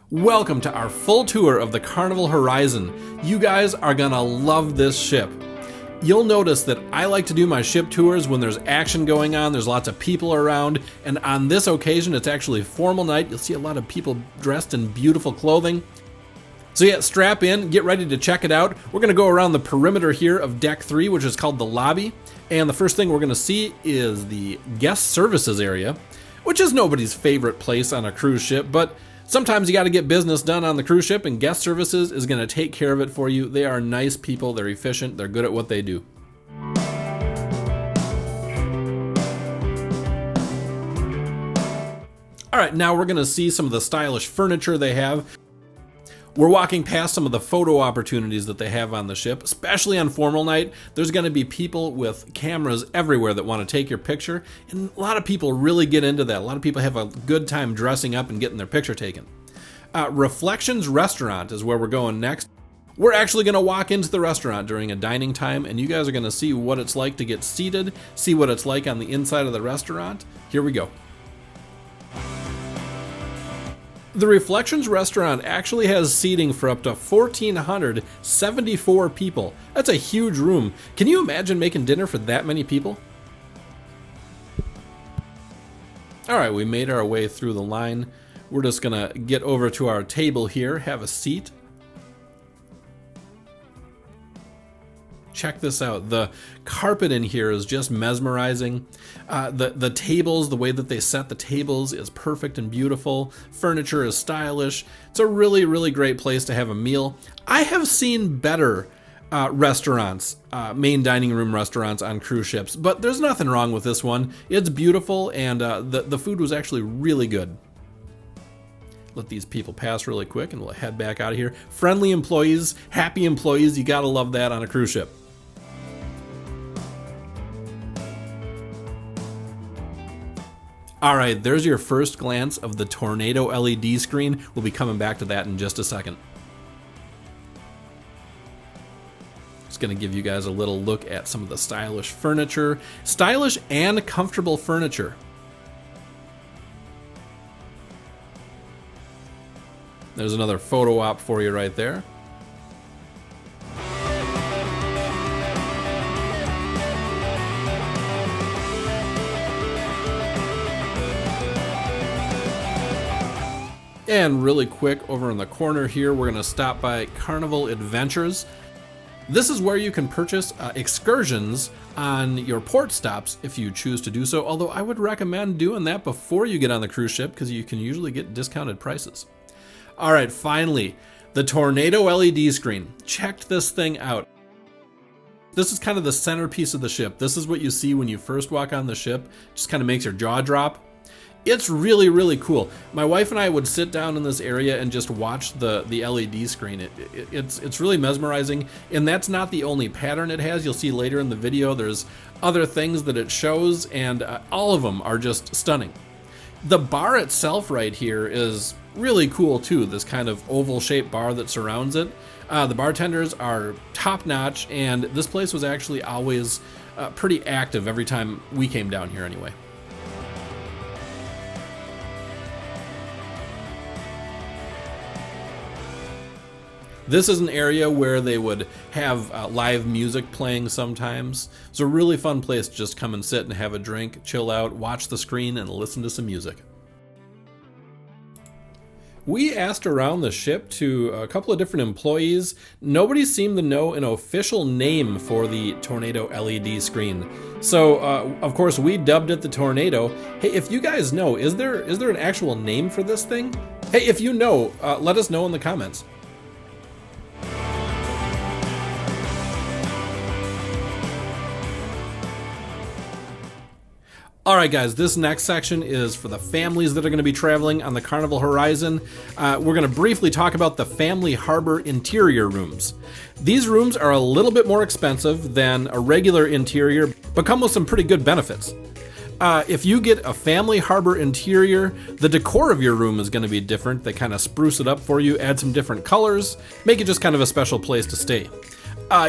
Welcome to our full tour of the Carnival Horizon. You guys are gonna love this ship. You'll notice that I like to do my ship tours when there's action going on, there's lots of people around, and on this occasion it's actually a formal night. You'll see a lot of people dressed in beautiful clothing. So yeah, strap in, get ready to check it out. We're gonna go around the perimeter here of Deck 3, which is called the lobby, and the first thing we're gonna see is the guest services area, which is nobody's favorite place on a cruise ship, but sometimes you got to get business done on the cruise ship, and guest services is going to take care of it for you. They are nice people, they're efficient, they're good at what they do. All right, now we're going to see some of the stylish furniture they have. We're walking past some of the photo opportunities that they have on the ship, especially on formal night. There's going to be people with cameras everywhere that want to take your picture, and a lot of people really get into that. A lot of people have a good time dressing up and getting their picture taken. Reflections Restaurant is where we're going next. We're actually going to walk into the restaurant during a dining time, and you guys are going to see what it's like to get seated, see what it's like on the inside of the restaurant. Here we go. The Reflections Restaurant actually has seating for up to 1,474 people. That's a huge room. Can you imagine making dinner for that many people? All right, we made our way through the line. We're just gonna get over to our table here, have a seat. Check this out. The carpet in here is just mesmerizing. The tables, the way that they set the tables is perfect and beautiful. Furniture is stylish. It's a really, really great place to have a meal. I have seen better restaurants, main dining room restaurants on cruise ships, but there's nothing wrong with this one. It's beautiful, and the food was actually really good. Let these people pass really quick and we'll head back out of here. Friendly employees, happy employees, you gotta love that on a cruise ship. All right, there's your first glance of the Tornado LED screen. We'll be coming back to that in just a second. Just gonna give you guys a little look at some of the stylish furniture. Stylish and comfortable furniture. There's another photo op for you right there. And really quick, over in the corner here, we're going to stop by Carnival Adventures. This is where you can purchase excursions on your port stops if you choose to do so, although I would recommend doing that before you get on the cruise ship because you can usually get discounted prices. All right, finally, the Tornado LED screen. Check this thing out. This is kind of the centerpiece of the ship. This is what you see when you first walk on the ship. Just kind of makes your jaw drop. It's really, really cool. My wife and I would sit down in this area and just watch the LED screen. It's really mesmerizing, and that's not the only pattern it has. You'll see later in the video there's other things that it shows, and all of them are just stunning. The bar itself right here is really cool too, this kind of oval-shaped bar that surrounds it. The bartenders are top-notch, and this place was actually always pretty active every time we came down here anyway. This is an area where they would have live music playing sometimes. It's a really fun place to just come and sit and have a drink, chill out, watch the screen, and listen to some music. We asked around the ship to a couple of different employees. Nobody seemed to know an official name for the Tornado LED screen. So, of course, we dubbed it the Tornado. Hey, if you guys know, is there an actual name for this thing? Hey, if you know, let us know in the comments. All right, guys, this next section is for the families that are going to be traveling on the Carnival Horizon. We're going to briefly talk about the Family Harbor interior rooms. These rooms are a little bit more expensive than a regular interior, but come with some pretty good benefits. If you get a Family Harbor interior, the decor of your room is going to be different. They kind of spruce it up for you, add some different colors, make it just kind of a special place to stay.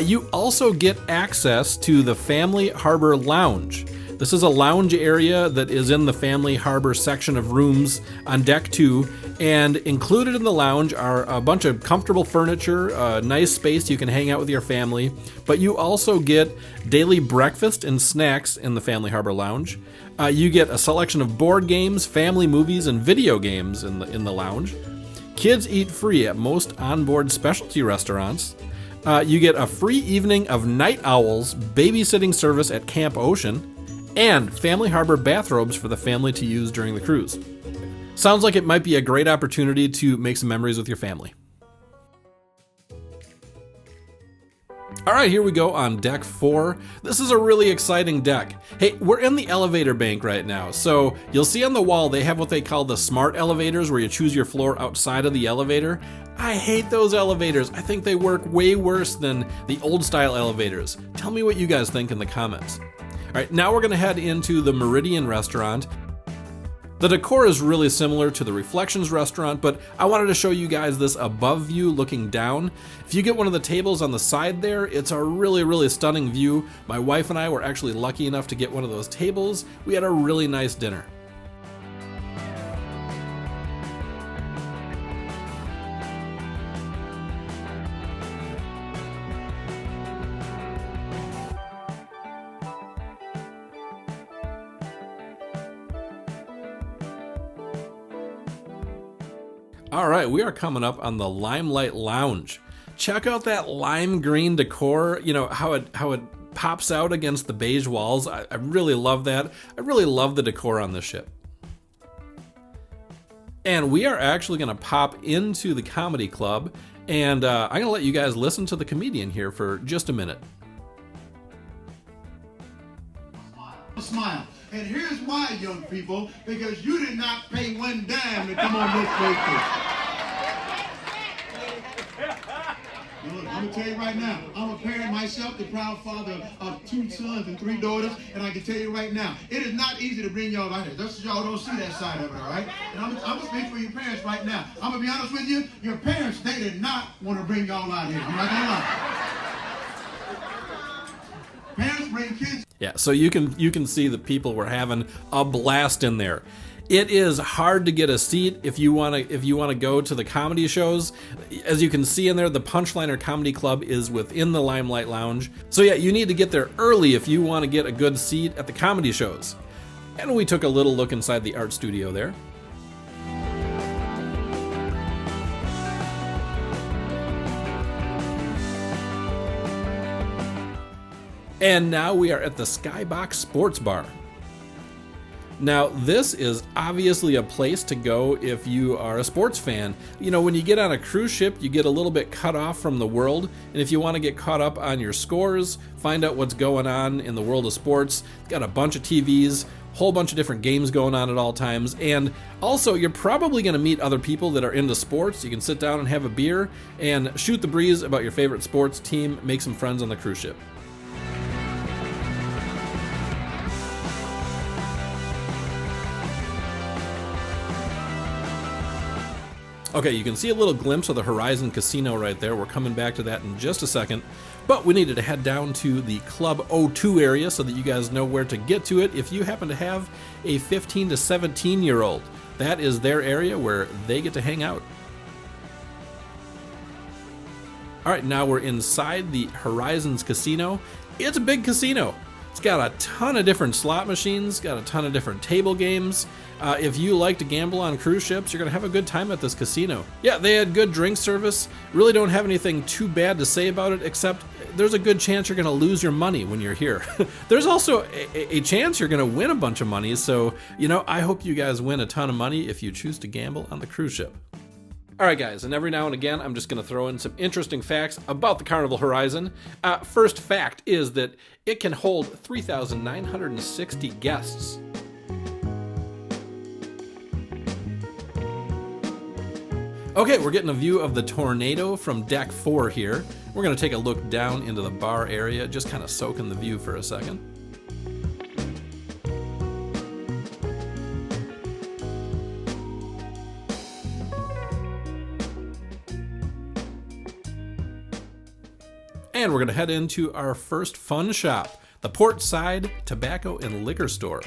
You also get access to the Family Harbor Lounge. This is a lounge area that is in the Family Harbor section of rooms on deck 2, and included in the lounge are a bunch of comfortable furniture, a nice space you can hang out with your family, but you also get daily breakfast and snacks in the Family Harbor lounge. You get a selection of board games, family movies, and video games in the lounge. Kids eat free at most onboard specialty restaurants. You get a free evening of Night Owls babysitting service at Camp Ocean, and Family Harbor bathrobes for the family to use during the cruise. Sounds like it might be a great opportunity to make some memories with your family. All right, here we go on deck 4. This is a really exciting deck. Hey, we're in the elevator bank right now, so you'll see on the wall they have what they call the smart elevators, where you choose your floor outside of the elevator. I hate those elevators. I think they work way worse than the old style elevators. Tell me what you guys think in the comments. All right, now we're gonna head into the Meridian Restaurant. The decor is really similar to the Reflections restaurant, but I wanted to show you guys this above view looking down. If you get one of the tables on the side there, it's a really, really stunning view. My wife and I were actually lucky enough to get one of those tables. We had a really nice dinner. All right, we are coming up on the Limelight Lounge. Check out that lime green decor, you know, how it pops out against the beige walls. I really love that. I really love the decor on this ship. And we are actually gonna pop into the comedy club, and I'm gonna let you guys listen to the comedian here for just a minute. Smile. And here's why, young people, because you did not pay one dime to come on this vacation. Look, I'm gonna tell you right now, I'm a parent myself, the proud father of 2 sons and 3 daughters, and I can tell you right now, it is not easy to bring y'all out here. That's y'all don't see that side of it, all right? And I'm gonna speak for your parents right now. I'm gonna be honest with you, your parents, they did not want to bring y'all out here. I'm not gonna lie. Parents bring kids. Yeah, so you can see the people were having a blast in there. It is hard to get a seat if you want to go to the comedy shows. As you can see in there, the Punchliner Comedy Club is within the Limelight Lounge. So yeah, you need to get there early if you want to get a good seat at the comedy shows. And we took a little look inside the art studio there. And now we are at the SkyBox Sports Bar. Now, this is obviously a place to go if you are a sports fan. You know, when you get on a cruise ship, you get a little bit cut off from the world. And if you want to get caught up on your scores, find out what's going on in the world of sports, got a bunch of TVs, whole bunch of different games going on at all times. And also, you're probably going to meet other people that are into sports. You can sit down and have a beer and shoot the breeze about your favorite sports team, make some friends on the cruise ship. Okay, you can see a little glimpse of the Horizon Casino right there. We're coming back to that in just a second. But we needed to head down to the Club O2 area so that you guys know where to get to it if you happen to have a 15 to 17-year-old. That is their area where they get to hang out. All right, now we're inside the Horizons Casino. It's a big casino. It's got a ton of different slot machines, got a ton of different table games. If you like to gamble on cruise ships, you're going to have a good time at this casino. Yeah, they had good drink service. Really don't have anything too bad to say about it, except there's a good chance you're going to lose your money when you're here. There's also a chance you're going to win a bunch of money, so, you know, I hope you guys win a ton of money if you choose to gamble on the cruise ship. All right, guys, and every now and again, I'm just going to throw in some interesting facts about the Carnival Horizon. First fact is that it can hold 3,960 guests. Okay, we're getting a view of the tornado from deck 4 here. We're going to take a look down into the bar area, just kind of soak in the view for a second. And we're going to head into our first fun shop. the Port Side Tobacco and Liquor Store.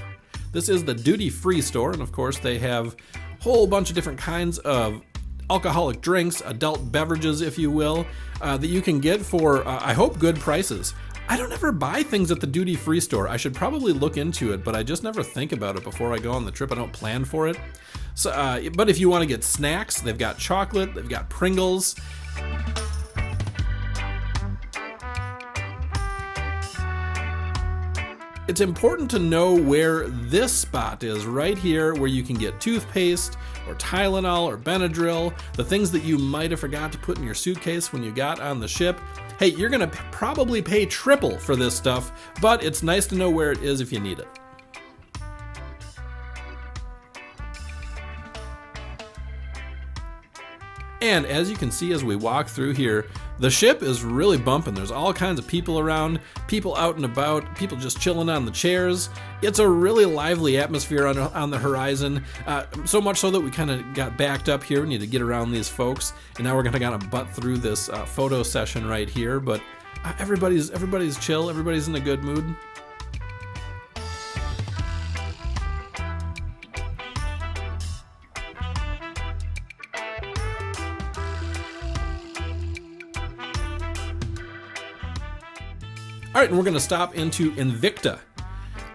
This is the duty-free store, and of course they have a whole bunch of different kinds of alcoholic drinks, adult beverages, if you will, that you can get for, I hope, good prices. I don't ever buy things at the duty-free store. I should probably look into it, but I just never think about it before I go on the trip. I don't plan for it. So, but if you want to get snacks, they've got chocolate, they've got Pringles. It's important to know where this spot is, right here, where you can get toothpaste or Tylenol or Benadryl, the things that you might have forgot to put in your suitcase when you got on the ship. Hey, you're going to probably pay triple for this stuff, but it's nice to know where it is if you need it. And as you can see as we walk through here, the ship is really bumping. There's all kinds of people around, people out and about, people just chilling on the chairs. It's a really lively atmosphere on the horizon, so much so that we kind of got backed up here. We need to get around these folks, and now we're going to kind of butt through this photo session right here. But everybody's chill, everybody's in a good mood. All right, and we're going to stop into Invicta.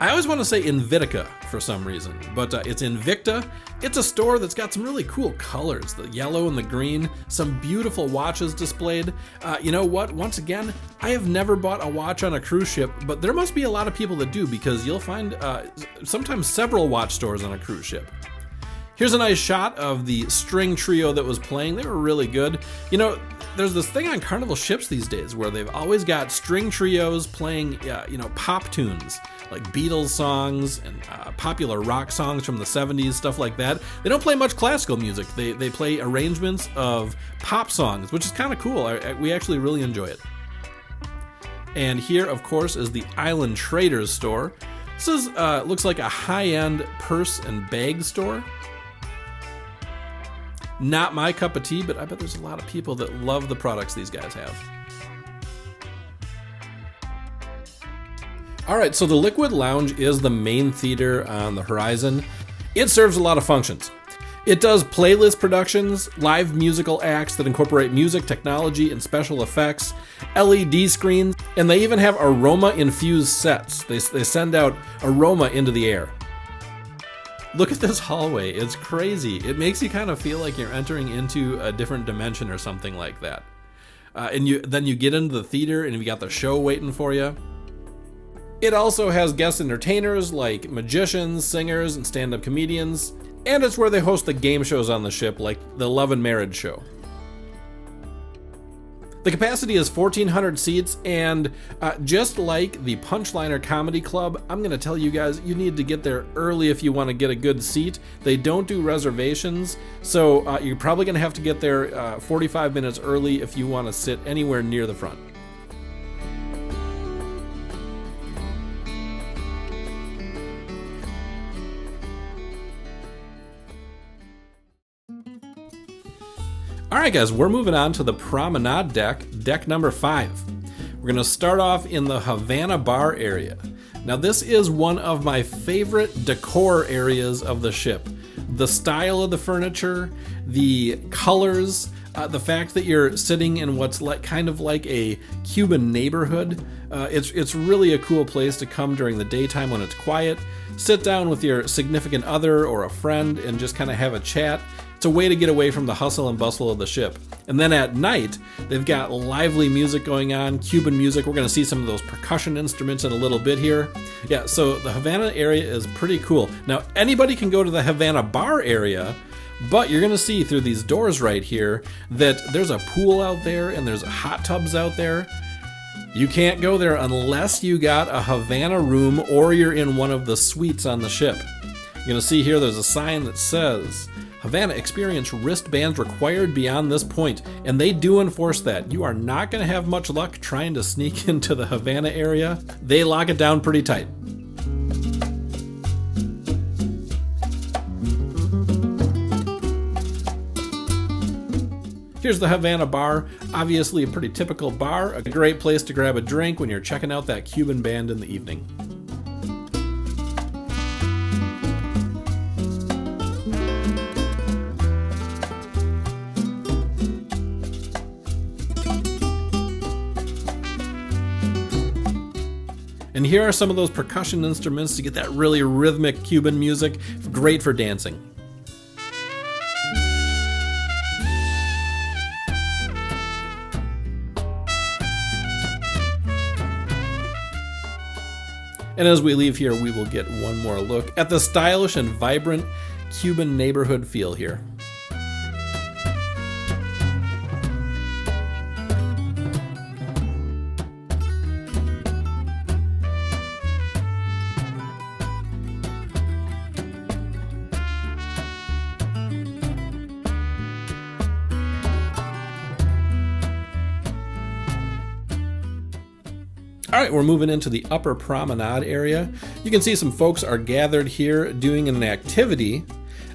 I always want to say Invitica for some reason, but it's Invicta. It's a store that's got some really cool colors, the yellow and the green, some beautiful watches displayed. You know what? Once again, I have never bought a watch on a cruise ship, but there must be a lot of people that do, because you'll find sometimes several watch stores on a cruise ship. Here's a nice shot of the string trio that was playing. They were really good. You know, there's this thing on Carnival ships these days where they've always got string trios playing, pop tunes, like Beatles songs and popular rock songs from the 70s, stuff like that. They don't play much classical music. They play arrangements of pop songs, which is kind of cool. We actually really enjoy it. And here, of course, is the Island Traders store. This is looks like a high-end purse and bag store. Not my cup of tea, but I bet there's a lot of people that love the products these guys have. All right, so the Liquid Lounge is the main theater on the Horizon. It serves a lot of functions. It does playlist productions, live musical acts that incorporate music, technology, and special effects, LED screens, and they even have aroma-infused sets. They send out aroma into the air. Look at this hallway. It's crazy. It makes you kind of feel like you're entering into a different dimension or something like that. Then you get into the theater and you got the show waiting for you. It also has guest entertainers like magicians, singers, and stand-up comedians. And it's where they host the game shows on the ship, like the Love and Marriage show. The capacity is 1,400 seats, and just like the Punchliner Comedy Club, I'm going to tell you guys, you need to get there early if you want to get a good seat. They don't do reservations, so you're probably going to have to get there 45 minutes early if you want to sit anywhere near the front. All right, guys, we're moving on to the promenade deck number 5. We're going to start off in the Havana Bar area. Now, this is one of my favorite decor areas of the ship. The style of the furniture, the colors, the fact that you're sitting in what's kind of like a Cuban neighborhood. It's really a cool place to come during the daytime when it's quiet. Sit down with your significant other or a friend and just kind of have a chat. It's a way to get away from the hustle and bustle of the ship. And then at night, they've got lively music going on, Cuban music. We're going to see some of those percussion instruments in a little bit here. Yeah, so the Havana area is pretty cool. Now, anybody can go to the Havana Bar area, but you're going to see through these doors right here that there's a pool out there and there's hot tubs out there. You can't go there unless you got a Havana room or you're in one of the suites on the ship. You're going to see here there's a sign that says, Havana experience wristbands required beyond this point, and they do enforce that. You are not going to have much luck trying to sneak into the Havana area. They lock it down pretty tight. Here's the Havana Bar, obviously a pretty typical bar, a great place to grab a drink when you're checking out that Cuban band in the evening. And here are some of those percussion instruments to get that really rhythmic Cuban music, great for dancing. And as we leave here, we will get one more look at the stylish and vibrant Cuban neighborhood feel here. All right, we're moving into the upper promenade area. You can see some folks are gathered here doing an activity.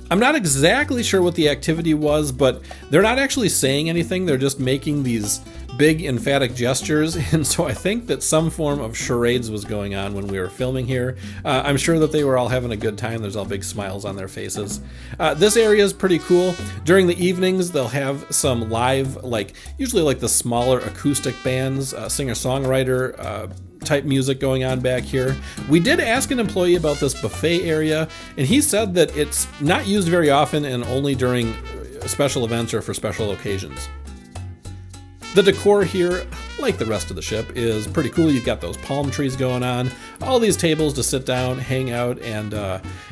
I'm not exactly sure what the activity was, but they're not actually saying anything. They're just making these big emphatic gestures. And so I think that some form of charades was going on when we were filming here. I'm sure that they were all having a good time. There's all big smiles on their faces. This area is pretty cool. During the evenings, they'll have some live, usually like the smaller acoustic bands, singer-songwriter, type music going on back here. We did ask an employee about this buffet area, and he said that it's not used very often and only during special events or for special occasions. The decor here, like the rest of the ship, is pretty cool. You've got those palm trees going on, all these tables to sit down, hang out, and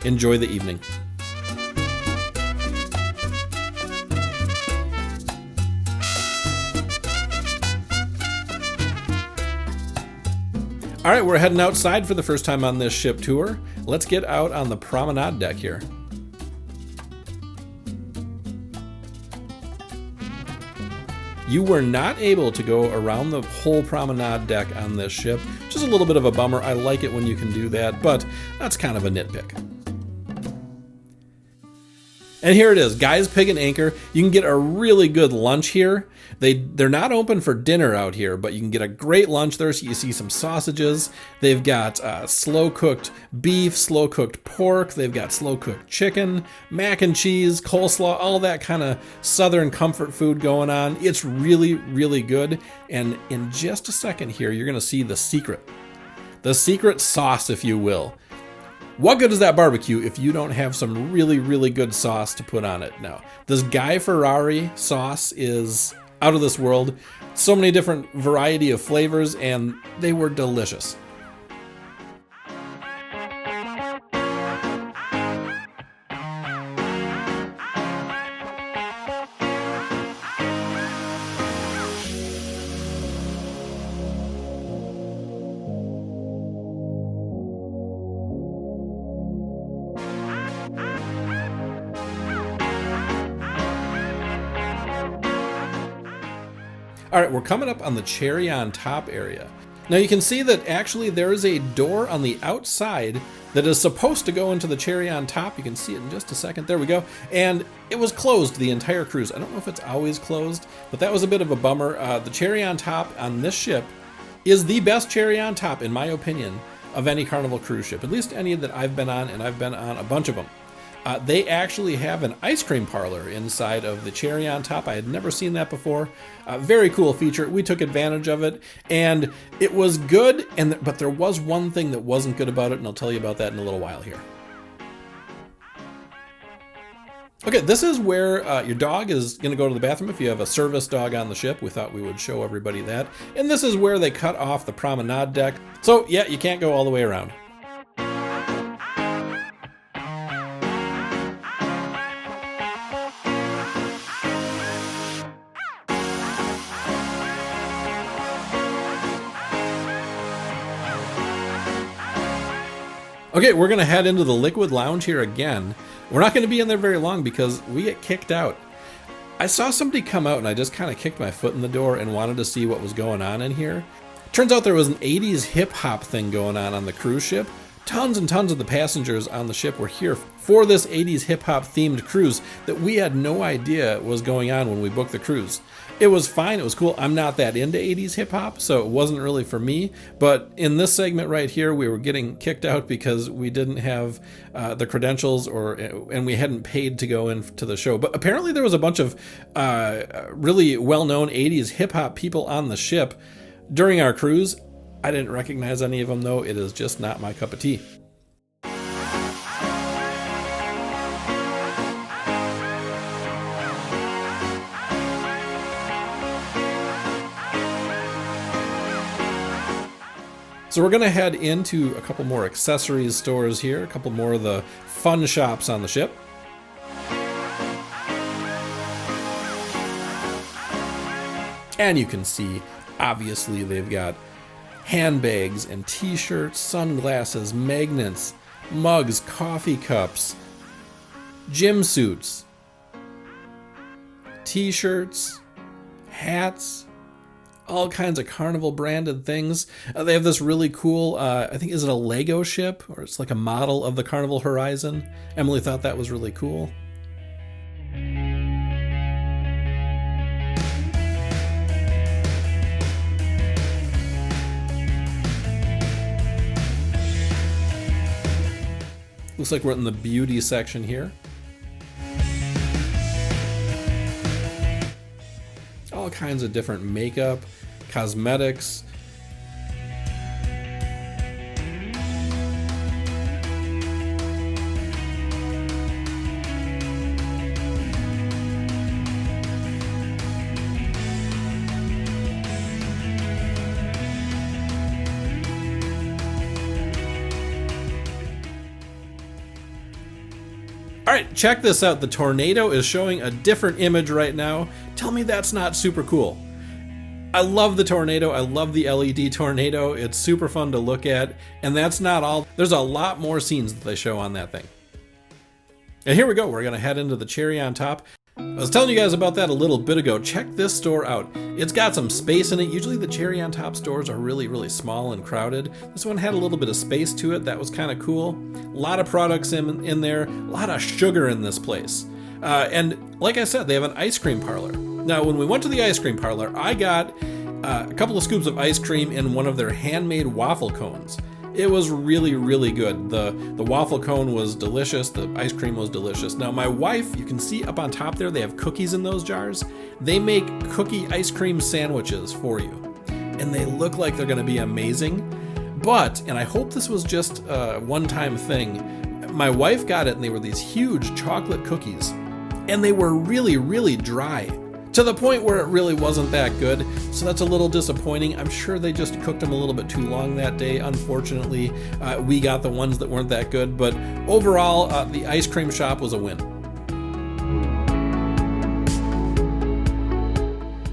enjoy the evening. All right, we're heading outside for the first time on this ship tour. Let's get out on the promenade deck here. You were not able to go around the whole promenade deck on this ship, which is a little bit of a bummer. I like it when you can do that, but that's kind of a nitpick. And here it is, Guy's Pig and Anchor. You can get a really good lunch here. They're not open for dinner out here, but you can get a great lunch there. So you see some sausages. They've got slow-cooked beef, slow-cooked pork. They've got slow-cooked chicken, mac and cheese, coleslaw, all that kind of southern comfort food going on. It's really, really good. And in just a second here, you're going to see the secret sauce, if you will. What good is that barbecue if you don't have some really, really good sauce to put on it? Now, this Guy Ferrari sauce is out of this world. So many different variety of flavors, and they were delicious. All right, we're coming up on the cherry on top area. Now you can see that actually there is a door on the outside that is supposed to go into the cherry on top. You can see it in just a second. There we go. And it was closed the entire cruise. I don't know if it's always closed, but that was a bit of a bummer. The cherry on top on this ship is the best cherry on top, in my opinion, of any Carnival cruise ship, at least any that I've been on, and I've been on a bunch of them. They actually have an ice cream parlor inside of the cherry on top. I had never seen that before. Very cool feature. We took advantage of it, and it was good. But there was one thing that wasn't good about it, and I'll tell you about that in a little while here. Okay, this is where your dog is going to go to the bathroom if you have a service dog on the ship. We thought we would show everybody that. And this is where they cut off the promenade deck. So yeah, you can't go all the way around. Okay, we're going to head into the Liquid Lounge here again. We're not going to be in there very long because we get kicked out. I saw somebody come out and I just kind of kicked my foot in the door and wanted to see what was going on in here. Turns out there was an 80s hip hop thing going on the cruise ship. tons and tons of the passengers on the ship were here for this 80s hip-hop themed cruise that we had no idea was going on when we booked the cruise. It was fine, it was cool. I'm not that into 80s hip-hop, so it wasn't really for me. But in this segment right here, we were getting kicked out because we didn't have the credentials and we hadn't paid to go into the show. But apparently there was a bunch of really well-known 80s hip-hop people on the ship during our cruise. I didn't recognize any of them, though. It is just not my cup of tea. So we're going to head into a couple more accessories stores here, a couple more of the fun shops on the ship. And you can see, obviously, they've got handbags and t-shirts, sunglasses, magnets, mugs, coffee cups, gym suits, t-shirts, hats, all kinds of Carnival branded things. They have this really cool, I think, is it a Lego ship? Or it's like a model of the Carnival Horizon. Emily thought that was really cool. Looks like we're in the beauty section here. All kinds of different makeup, cosmetics. All right, check this out. The tornado is showing a different image right now. Tell me that's not super cool. I love the tornado. I love the LED tornado. It's super fun to look at. And that's not all. There's a lot more scenes that they show on that thing. And here we go. We're going to head into the cherry on top. I was telling you guys about that a little bit ago. Check this store out. It's got some space in it. Usually the cherry on top stores are really, really small and crowded. This one had a little bit of space to it. That was kind of cool. A lot of products in there. A lot of sugar in this place. And like I said, they have an ice cream parlor. Now, when we went to the ice cream parlor, I got a couple of scoops of ice cream in one of their handmade waffle cones. It was really, really good. The waffle cone was delicious. The ice cream was delicious. Now, my wife, you can see up on top there, they have cookies in those jars. They make cookie ice cream sandwiches for you. And they look like they're going to be amazing. But, and I hope this was just a one-time thing, my wife got it and they were these huge chocolate cookies. And they were really, really dry. To the point where it really wasn't that good, so that's a little disappointing. I'm sure they just cooked them a little bit too long that day. Unfortunately, we got the ones that weren't that good, but overall, the ice cream shop was a win.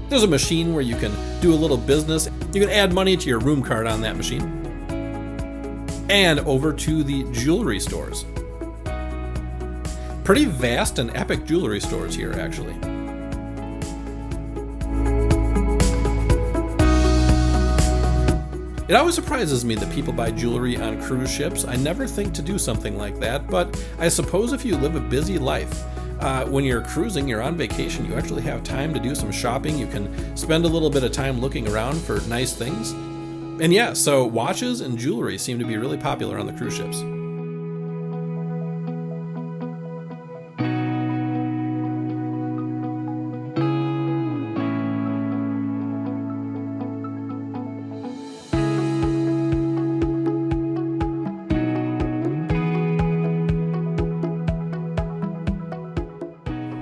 There's a machine where you can do a little business. You can add money to your room card on that machine. And over to the jewelry stores. Pretty vast and epic jewelry stores here, actually. It always surprises me that people buy jewelry on cruise ships. I never think to do something like that, but I suppose if you live a busy life, when you're cruising, you're on vacation, you actually have time to do some shopping. You can spend a little bit of time looking around for nice things. And yeah, so watches and jewelry seem to be really popular on the cruise ships.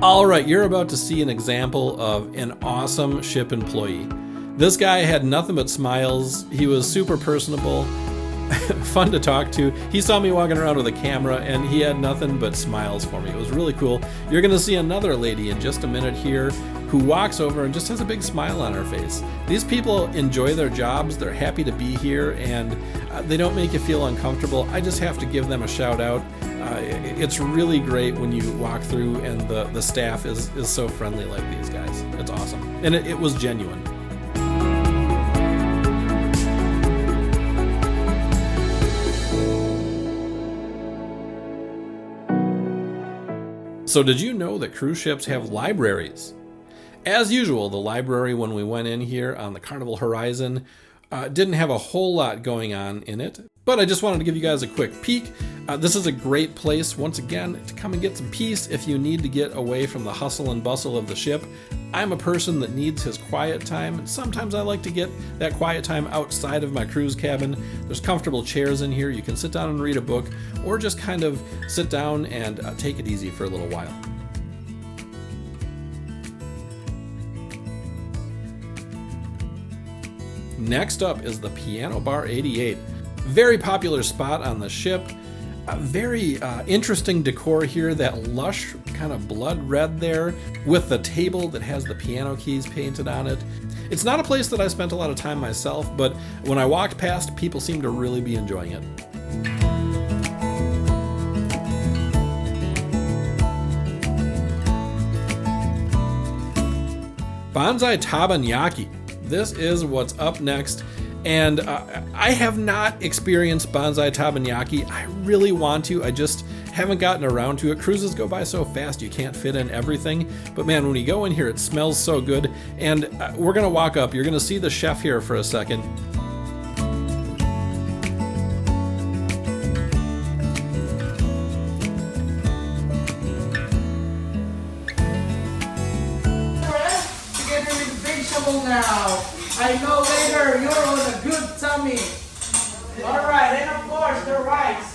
All right, you're about to see an example of an awesome ship employee. This guy had nothing but smiles. He was super personable, fun to talk to. He saw me walking around with a camera and he had nothing but smiles for me. It was really cool. You're going to see another lady in just a minute here who walks over and just has a big smile on her face. These people enjoy their jobs. They're happy to be here and they don't make you feel uncomfortable. I just have to give them a shout out. It's really great when you walk through and the staff is so friendly like these guys. It's awesome. And it was genuine. So did you know that cruise ships have libraries? As usual, the library when we went in here on the Carnival Horizon didn't have a whole lot going on in it, but I just wanted to give you guys a quick peek. This is a great place, once again, to come and get some peace if you need to get away from the hustle and bustle of the ship. I'm a person that needs his quiet time, and sometimes I like to get that quiet time outside of my cruise cabin. There's comfortable chairs in here. You can sit down and read a book, or just kind of sit down and take it easy for a little while. Next up is the Piano Bar 88. Very popular spot on the ship. A very interesting decor here, that lush kind of blood red there with the table that has the piano keys painted on it. It's not a place that I spent a lot of time myself, but when I walked past, people seemed to really be enjoying it. Bonsai Teppanyaki. This is what's up next. And I have not experienced Bonsai Teppanyaki. I really want to. I just haven't gotten around to it. Cruises go by so fast, you can't fit in everything. But man, when you go in here, it smells so good. And we're going to walk up. You're going to see the chef here for a second. Together with vegetable now. I know later you're on a good tummy. All right, and of course the rice.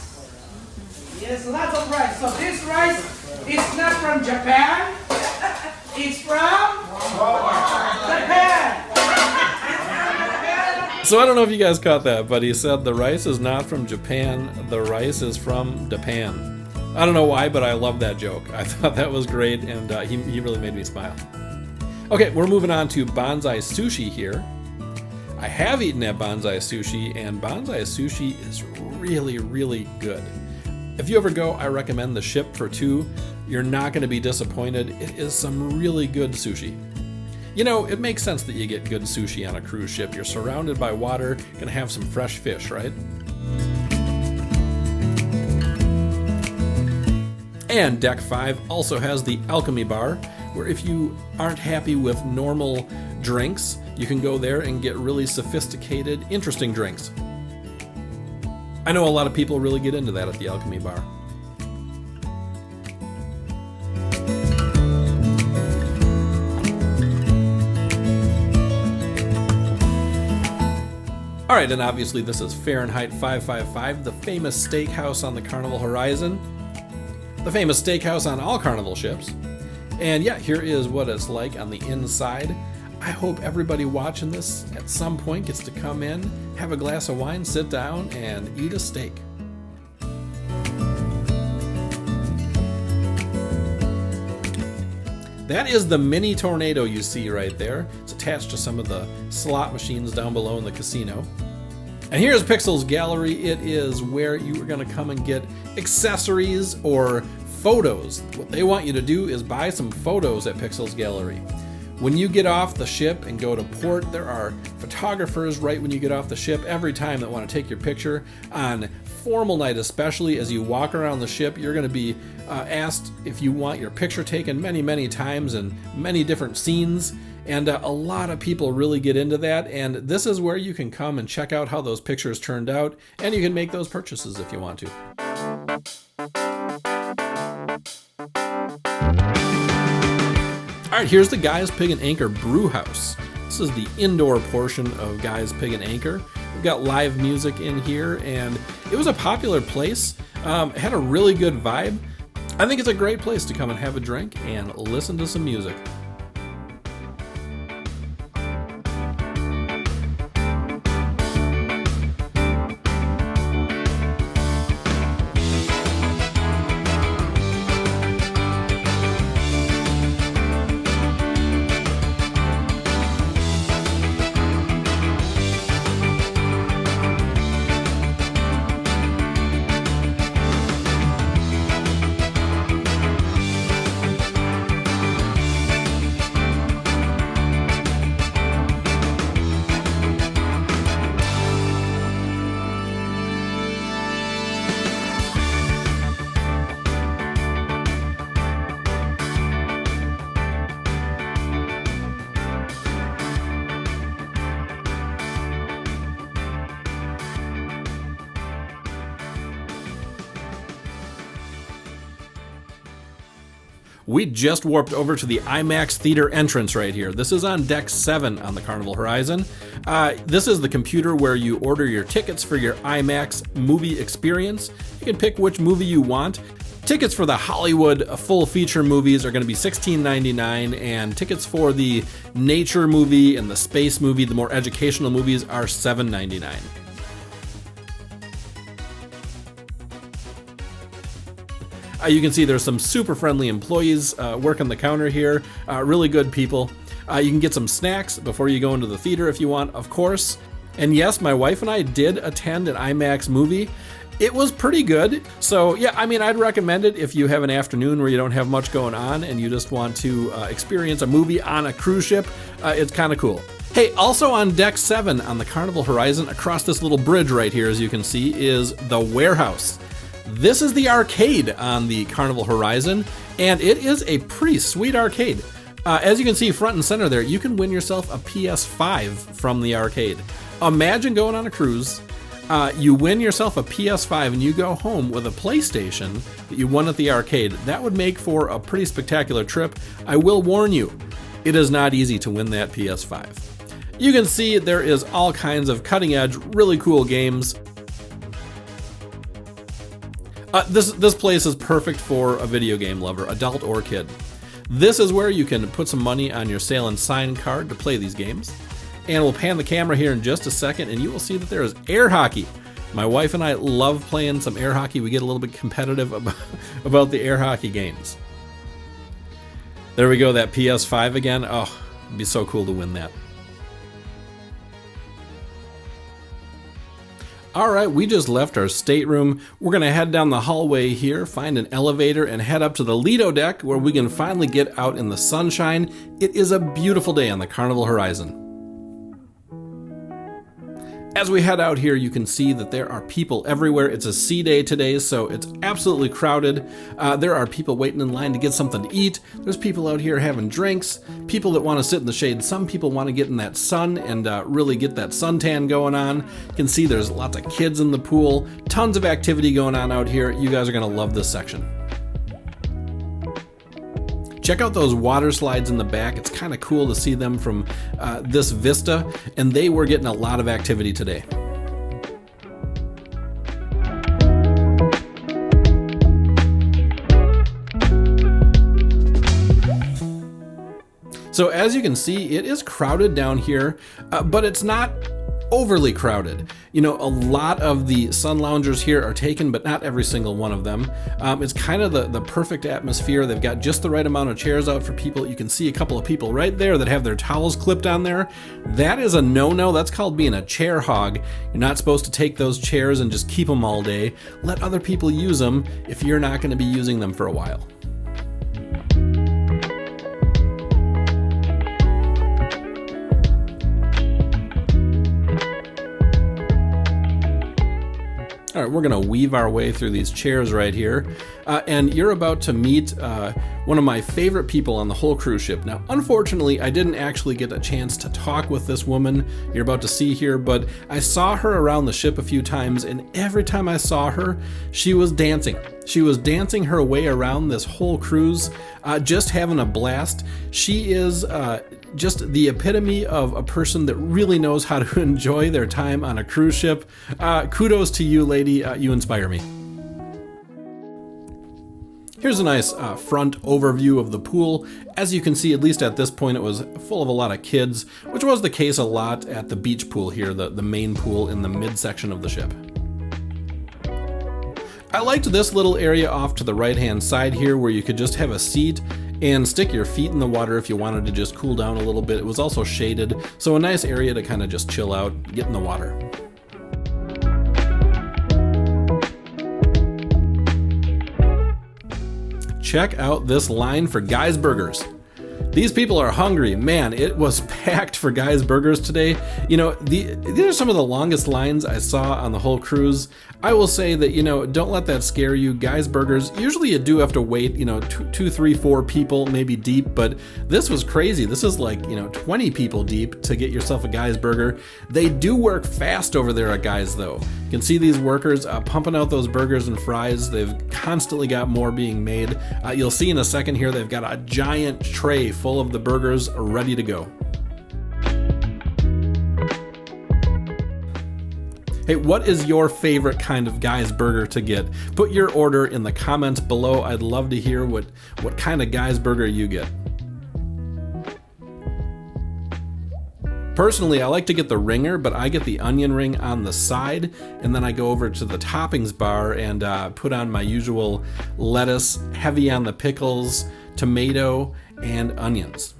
Yes, lots of rice. So this rice is not from Japan. It's from Japan. So I don't know if you guys caught that, but he said the rice is not from Japan, the rice is from Japan. I don't know why, but I love that joke. I thought that was great, and he really made me smile. Okay, we're moving on to Bonsai Sushi here. I have eaten at Bonsai Sushi, and Bonsai Sushi is really, really good. If you ever go, I recommend the ship for two. You're not going to be disappointed. It is some really good sushi. You know, it makes sense that you get good sushi on a cruise ship. You're surrounded by water, gonna have some fresh fish, right? And Deck 5 also has the Alchemy Bar, where if you aren't happy with normal drinks, you can go there and get really sophisticated, interesting drinks. I know a lot of people really get into that at the Alchemy Bar. All right, and obviously this is Fahrenheit 555, the famous steakhouse on the Carnival Horizon, the famous steakhouse on all Carnival ships. And yeah, here is what it's like on the inside. I hope everybody watching this at some point gets to come in, have a glass of wine, sit down, and eat a steak. That is the mini tornado you see right there. It's attached to some of the slot machines down below in the casino. And here's Pixel's Gallery. It is where you are going to come and get accessories or photos. What they want you to do is buy some photos at Pixel's Gallery. When you get off the ship and go to port, there are photographers right when you get off the ship every time that want to take your picture. On formal night especially, as you walk around the ship, you're going to be asked if you want your picture taken many, many times in many different scenes. And a lot of people really get into that, and this is where you can come and check out how those pictures turned out, and you can make those purchases if you want to. All right, here's the Guy's Pig and Anchor Brew House. This is the indoor portion of Guy's Pig and Anchor. We've got live music in here, and it was a popular place. It had a really good vibe. I think it's a great place to come and have a drink and listen to some music. We just warped over to the Imax Theater entrance right here. This is on deck 7 on the Carnival Horizon. This is the computer where you order your tickets for your IMAX movie experience. You can pick which movie you want. Tickets for the Hollywood full feature movies are going to be $16.99, and tickets for the nature movie and the space movie, the more educational movies, are $7.99. You can see there's some super friendly employees working the counter here, really good people. You can get some snacks before you go into the theater if you want, of course. And yes, my wife and I did attend an IMAX movie. It was pretty good. So yeah, I mean, I'd recommend it if you have an afternoon where you don't have much going on and you just want to experience a movie on a cruise ship. It's kind of cool. Hey, also on deck 7 on the Carnival Horizon, across this little bridge right here, as you can see, is the Warehouse. This is the arcade on the Carnival Horizon, and it is a pretty sweet arcade. As you can see front and center there, you can win yourself a PS5 from the arcade. Imagine going on a cruise, you win yourself a PS5 and you go home with a PlayStation that you won at the arcade. That would make for a pretty spectacular trip. I will warn you, it is not easy to win that PS5. You can see there is all kinds of cutting edge, really cool games. This place is perfect for a video game lover, adult or kid. This is where you can put some money on your sale and sign card to play these games. And we'll pan the camera here in just a second and you will see that there is air hockey. My wife and I love playing some air hockey. We get a little bit competitive about the air hockey games. There we go, that PS5 again. Oh, it'd be so cool to win that. All right, we just left our stateroom. We're gonna head down the hallway here, find an elevator, and head up to the Lido deck where we can finally get out in the sunshine. It is a beautiful day on the Carnival Horizon. As we head out here, you can see that there are people everywhere. It's a sea day today, so it's absolutely crowded. There are people waiting in line to get something to eat. There's people out here having drinks, people that want to sit in the shade. Some people want to get in that sun and really get that suntan going on. You can see there's lots of kids in the pool, tons of activity going on out here. You guys are going to love this section. Check out those water slides in the back. It's kind of cool to see them from this vista, and they were getting a lot of activity today. So as you can see, it is crowded down here, but it's not overly crowded. You know, a lot of the sun loungers here are taken, but not every single one of them. It's kind of the perfect atmosphere. They've got just the right amount of chairs out for people. You can see a couple of people right there that have their towels clipped on there. That is a no-no. That's called being a chair hog. You're not supposed to take those chairs and just keep them all day. Let other people use them if you're not going to be using them for a while. All right, we're going to weave our way through these chairs right here, and you're about to meet one of my favorite people on the whole cruise ship. Now, unfortunately, I didn't actually get a chance to talk with this woman you're about to see here, but I saw her around the ship a few times, and every time I saw her, she was dancing. She was dancing her way around this whole cruise, just having a blast. She is just the epitome of a person that really knows how to enjoy their time on a cruise ship. Kudos to you, lady. You inspire me. Here's a nice front overview of the pool. As you can see, at least at this point, it was full of a lot of kids, which was the case a lot at the beach pool here, the main pool in the midsection of the ship. I liked this little area off to the right-hand side here where you could just have a seat and stick your feet in the water if you wanted to just cool down a little bit. It was also shaded, so a nice area to kind of just chill out, get in the water. Check out this line for Guy's Burgers. These people are hungry. Man, it was packed for Guy's Burgers today. You know, these are some of the longest lines I saw on the whole cruise. I will say that, you know, don't let that scare you. Guy's Burgers, usually you do have to wait, you know, two, three, four people maybe deep, but this was crazy. This is like, you know, 20 people deep to get yourself a Guy's Burger. They do work fast over there at Guy's, though. You can see these workers pumping out those burgers and fries. They've constantly got more being made. You'll see in a second here, they've got a giant tray full of the burgers ready to go. Hey, what is your favorite kind of Guy's Burger to get? Put your order in the comments below. I'd love to hear what kind of Guy's Burger you get. Personally, I like to get the ringer, but I get the onion ring on the side, and then I go over to the toppings bar and put on my usual lettuce, heavy on the pickles, tomato, and onions.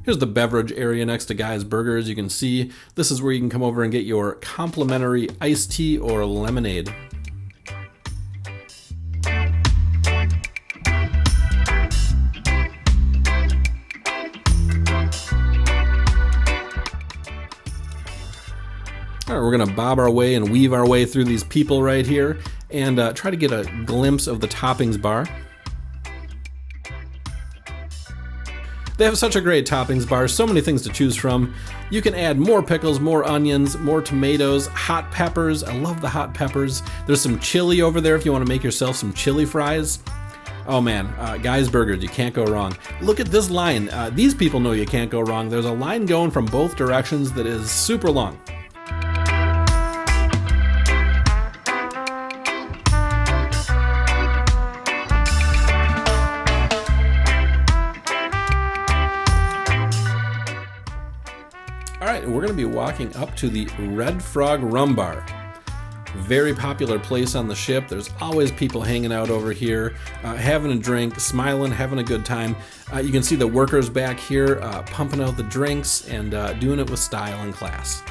Here's the beverage area next to Guy's Burgers. You can see this is where you can come over and get your complimentary iced tea or lemonade. All right, we're gonna bob our way and weave our way through these people right here and try to get a glimpse of the toppings bar. They have such a great toppings bar, so many things to choose from. You can add more pickles, more onions, more tomatoes, hot peppers. I love the hot peppers. There's some chili over there if you want to make yourself some chili fries. Oh man, Guy's Burgers, you can't go wrong. Look at this line. These people know you can't go wrong. There's a line going from both directions that is super long. Alright, we're going to be walking up to the RedFrog Rum Bar. Very popular place on the ship. There's always people hanging out over here, having a drink, smiling, having a good time. You can see the workers back here pumping out the drinks and doing it with style and class.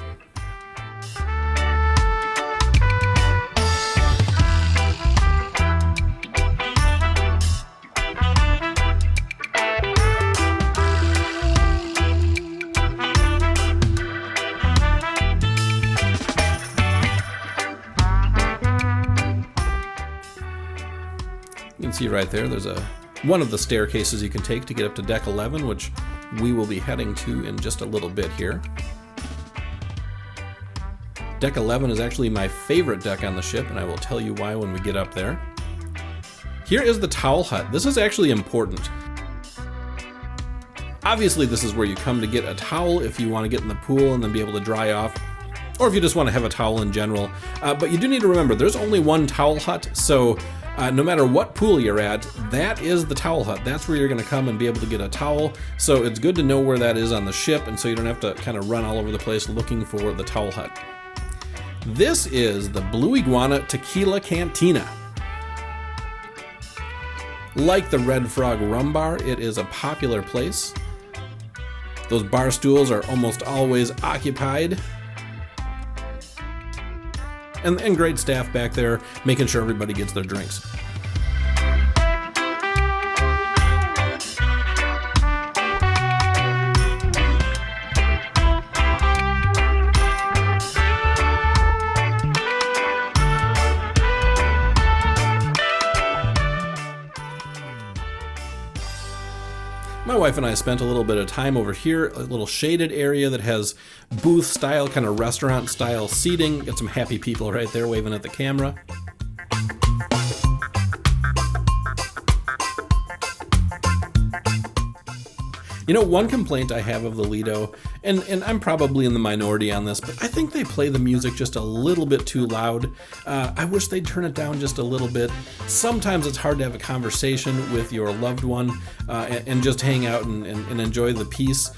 You can see right there, there's one of the staircases you can take to get up to deck 11, which we will be heading to in just a little bit here. Deck 11 is actually my favorite deck on the ship, and I will tell you why when we get up there. Here is the towel hut. This is actually important. Obviously, this is where you come to get a towel if you want to get in the pool and then be able to dry off, or if you just want to have a towel in general. But you do need to remember, there's only one towel hut, so no matter what pool you're at, that is the towel hut. That's where you're going to come and be able to get a towel. So it's good to know where that is on the ship, and so you don't have to kind of run all over the place looking for the towel hut. This is the BlueIguana Tequila Cantina. Like the RedFrog Rum Bar, it is a popular place. Those bar stools are almost always occupied. And great staff back there making sure everybody gets their drinks. My wife and I spent a little bit of time over here, a little shaded area that has booth style, kind of restaurant style seating. Got some happy people right there waving at the camera. You know, one complaint I have of the Lido, and I'm probably in the minority on this, but I think they play the music just a little bit too loud. I wish they'd turn it down just a little bit. Sometimes it's hard to have a conversation with your loved one and just hang out and enjoy the piece.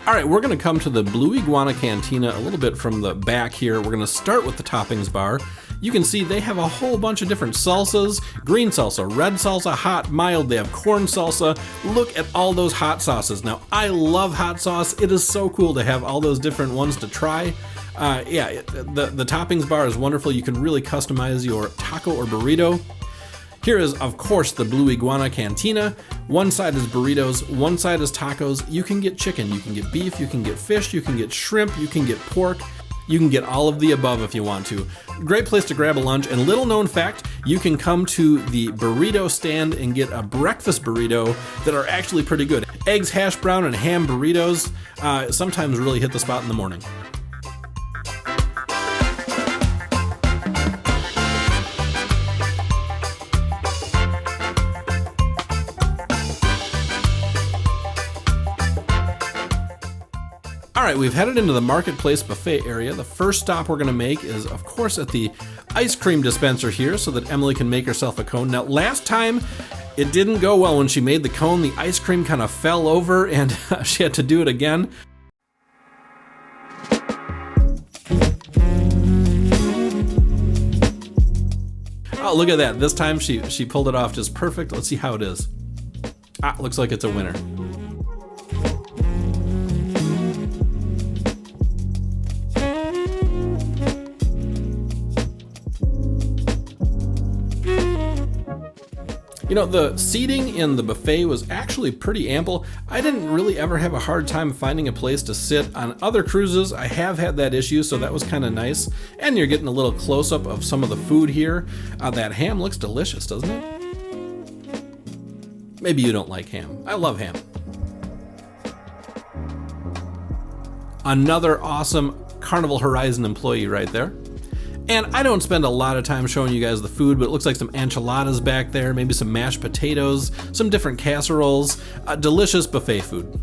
All right, we're going to come to the BlueIguana Cantina a little bit from the back here. We're going to start with the toppings bar. You can see they have a whole bunch of different salsas: green salsa, red salsa, hot, mild. They have corn salsa. Look at all those hot sauces. Now, I love hot sauce. It is so cool to have all those different ones to try. The toppings bar is wonderful. You can really customize your taco or burrito. Here is, of course, the BlueIguana Cantina. One side is burritos, one side is tacos. You can get chicken, you can get beef, you can get fish, you can get shrimp, you can get pork. You can get all of the above if you want to. Great place to grab a lunch, and little known fact, you can come to the burrito stand and get a breakfast burrito that are actually pretty good. Eggs, hash brown, and ham burritos sometimes really hit the spot in the morning. All right, we've headed into the Marketplace buffet area. The first stop we're gonna make is, of course, at the ice cream dispenser here so that Emily can make herself a cone. Now, last time, it didn't go well when she made the cone. The ice cream kind of fell over and she had to do it again. Oh, look at that. This time she pulled it off just perfect. Let's see how it is. Looks like it's a winner. You know, the seating in the buffet was actually pretty ample. I didn't really ever have a hard time finding a place to sit. On other cruises, I have had that issue, so that was kind of nice. And you're getting a little close-up of some of the food here. That ham looks delicious, doesn't it? Maybe you don't like ham. I love ham. Another awesome Carnival Horizon employee right there. And I don't spend a lot of time showing you guys the food, but it looks like some enchiladas back there, maybe some mashed potatoes, some different casseroles, delicious buffet food.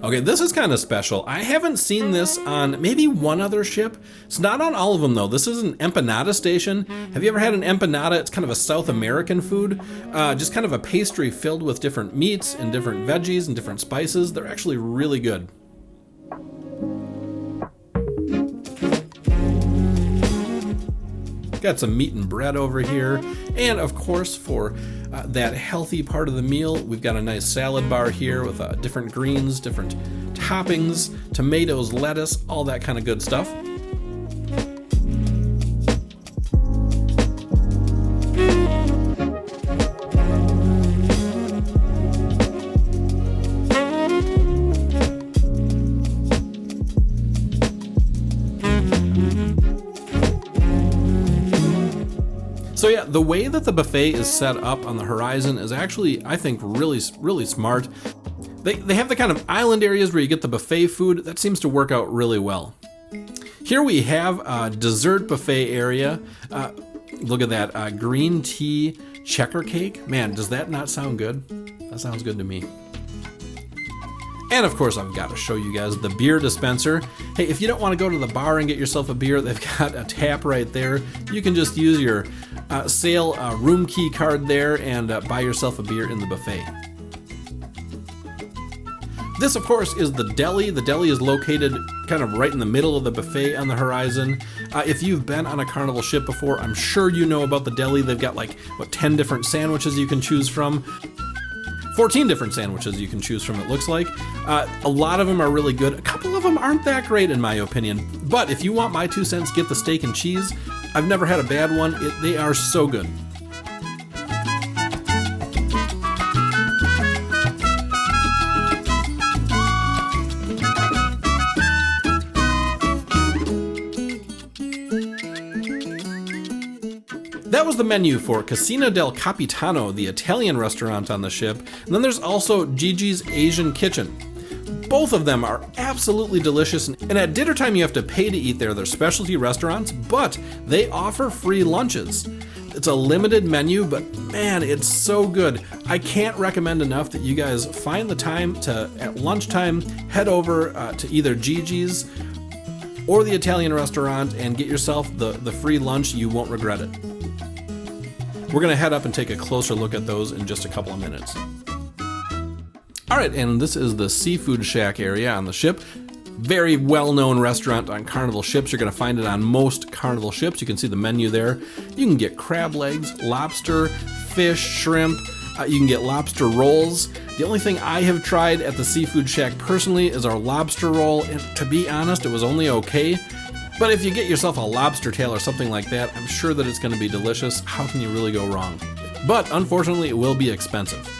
Okay, this is kind of special. I haven't seen this on maybe one other ship. It's not on all of them though. This is an empanada station. Have you ever had an empanada? It's kind of a South American food. Just kind of a pastry filled with different meats and different veggies and different spices. They're actually really good. Got some meat and bread over here. And of course, for that healthy part of the meal, we've got a nice salad bar here with different greens, different toppings, tomatoes, lettuce, all that kind of good stuff. So yeah, the way that the buffet is set up on the Horizon is actually, I think, really smart. They have the kind of island areas where you get the buffet food. That seems to work out really well. Here we have a dessert buffet area. Look at that, green tea checker cake. Man, does that not sound good? That sounds good to me. And of course, I've got to show you guys the beer dispenser. Hey, if you don't want to go to the bar and get yourself a beer, they've got a tap right there. You can just use your sale room key card there and buy yourself a beer in the buffet. This, of course, is the deli. The deli is located kind of right in the middle of the buffet on the Horizon. If you've been on a Carnival ship before, I'm sure you know about the deli. They've got like, 10 different sandwiches you can choose from. 14 different sandwiches you can choose from, it looks like. A lot of them are really good. A couple of them aren't that great in my opinion. But if you want my 2 cents, get the steak and cheese. I've never had a bad one. They are so good. That was the menu for Cucina Del Capitano, the Italian restaurant on the ship. And then there's also Gigi's Asian Kitchen. Both of them are absolutely delicious, and at dinner time you have to pay to eat there. They're specialty restaurants, but they offer free lunches. It's a limited menu, but man, it's so good. I can't recommend enough that you guys find the time to, at lunchtime, head over to either Gigi's or the Italian restaurant and get yourself the free lunch. You won't regret it. We're gonna head up and take a closer look at those in just a couple of minutes. All right, and this is the Seafood Shack area on the ship. Very well-known restaurant on Carnival ships. You're gonna find it on most Carnival ships. You can see the menu there. You can get crab legs, lobster, fish, shrimp. You can get lobster rolls. The only thing I have tried at the Seafood Shack personally is our lobster roll, and to be honest, it was only okay. But if you get yourself a lobster tail or something like that, I'm sure that it's going to be delicious. How can you really go wrong? But unfortunately, it will be expensive.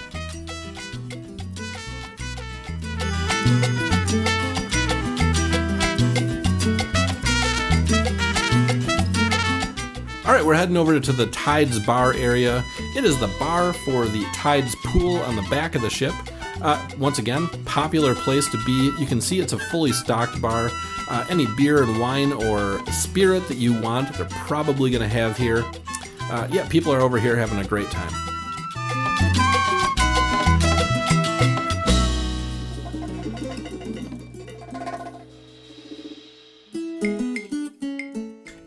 Alright, we're heading over to the Tides Bar area. It is the bar for the Tides pool on the back of the ship. Once again, popular place to be. You can see it's a fully stocked bar. Any beer and wine or spirit that you want, they're probably going to have here. Yeah, people are over here having a great time.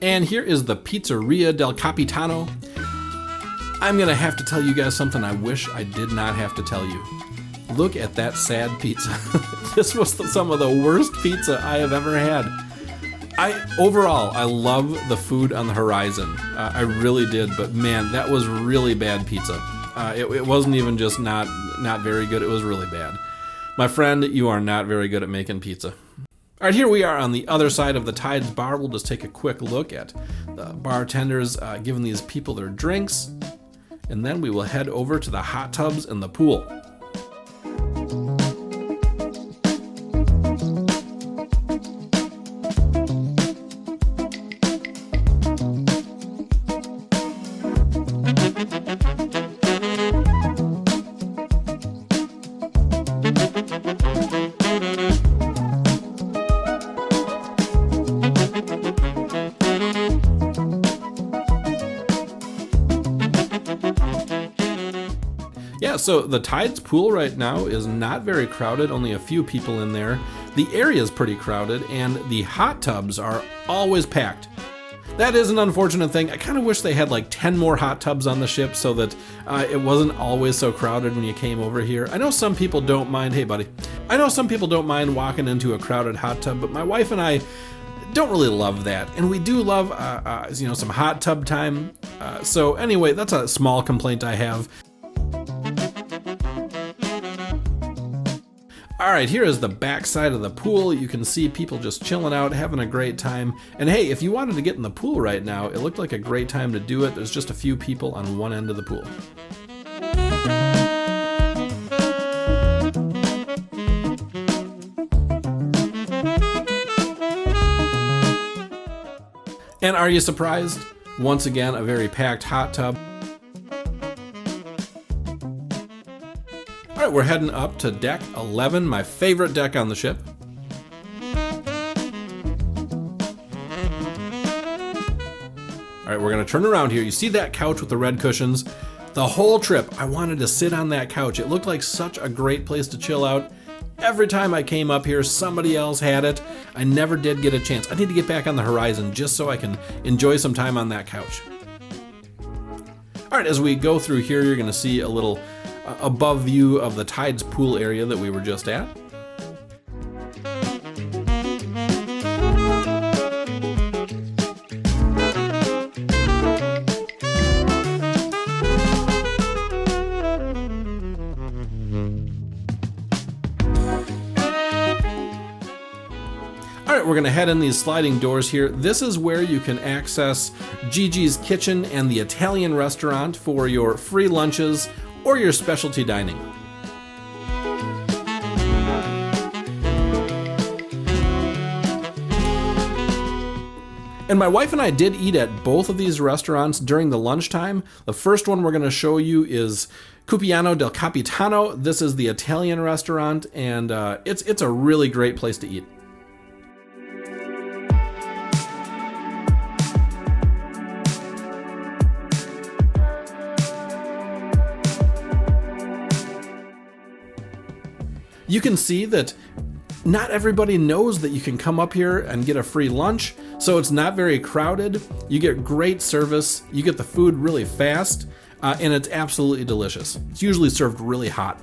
And here is the Pizzeria Del Capitano. I'm going to have to tell you guys something I wish I did not have to tell you. Look at that sad pizza. This was some of the worst pizza I have ever had. Overall, I love the food on the Horizon. I really did, but man, that was really bad pizza. It wasn't even just not very good, it was really bad. My friend, you are not very good at making pizza. All right, here we are on the other side of the Tides Bar. We'll just take a quick look at the bartenders giving these people their drinks, and then we will head over to the hot tubs and the pool. Yeah, so the Tides pool right now is not very crowded, only a few people in there. The area is pretty crowded, and the hot tubs are always packed. That is an unfortunate thing. I kind of wish they had like 10 more hot tubs on the ship so that it wasn't always so crowded when you came over here. I know some people don't mind, hey buddy, I know some people don't mind walking into a crowded hot tub, but my wife and I don't really love that, and we do love some hot tub time. So anyway, that's a small complaint I have. Alright, here is the back side of the pool. You can see people just chilling out, having a great time. And hey, if you wanted to get in the pool right now, it looked like a great time to do it. There's just a few people on one end of the pool. And are you surprised? Once again, a very packed hot tub. All right, we're heading up to deck 11, my favorite deck on the ship. All right, we're gonna turn around here. You see that couch with the red cushions? The whole trip, I wanted to sit on that couch. It looked like such a great place to chill out. Every time I came up here, somebody else had it. I never did get a chance. I need to get back on the Horizon just so I can enjoy some time on that couch. All right, as we go through here, you're gonna see a little above view of the Tides pool area that we were just at. Alright, we're going to head in these sliding doors here. This is where you can access Gigi's Kitchen and the Italian restaurant for your free lunches or your specialty dining. And my wife and I did eat at both of these restaurants during the lunchtime. The first one we're going to show you is Cucina Del Capitano. This is the Italian restaurant, and it's a really great place to eat. You can see that not everybody knows that you can come up here and get a free lunch, so it's not very crowded. You get great service, you get the food really fast, and it's absolutely delicious. It's usually served really hot.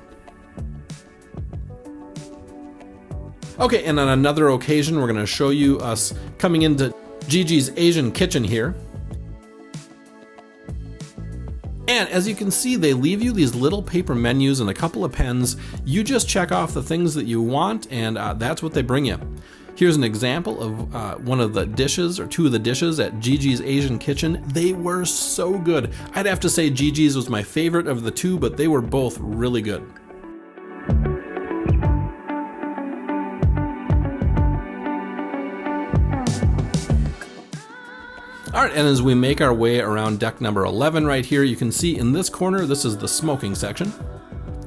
Okay, and on another occasion, we're gonna show you us coming into Gigi's Asian Kitchen here. And as you can see, they leave you these little paper menus and a couple of pens. You just check off the things that you want, and that's what they bring you. Here's an example of one of the dishes, or two of the dishes at Gigi's Asian Kitchen. They were so good. I'd have to say Gigi's was my favorite of the two, but they were both really good. All right, and as we make our way around deck number 11 right here, you can see in this corner, this is the smoking section.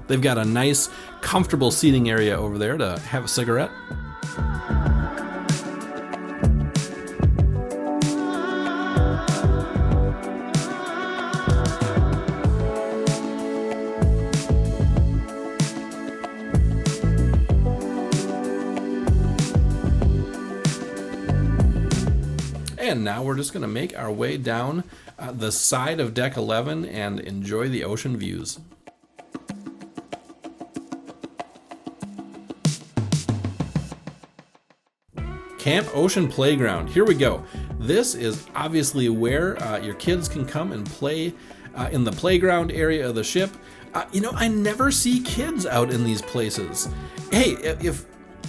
They've got a nice, comfortable seating area over there to have a cigarette. And now we're just going to make our way down the side of deck 11 and enjoy the ocean views. Camp Ocean Playground. Here we go. This is obviously where your kids can come and play in the playground area of the ship. I never see kids out in these places. Hey,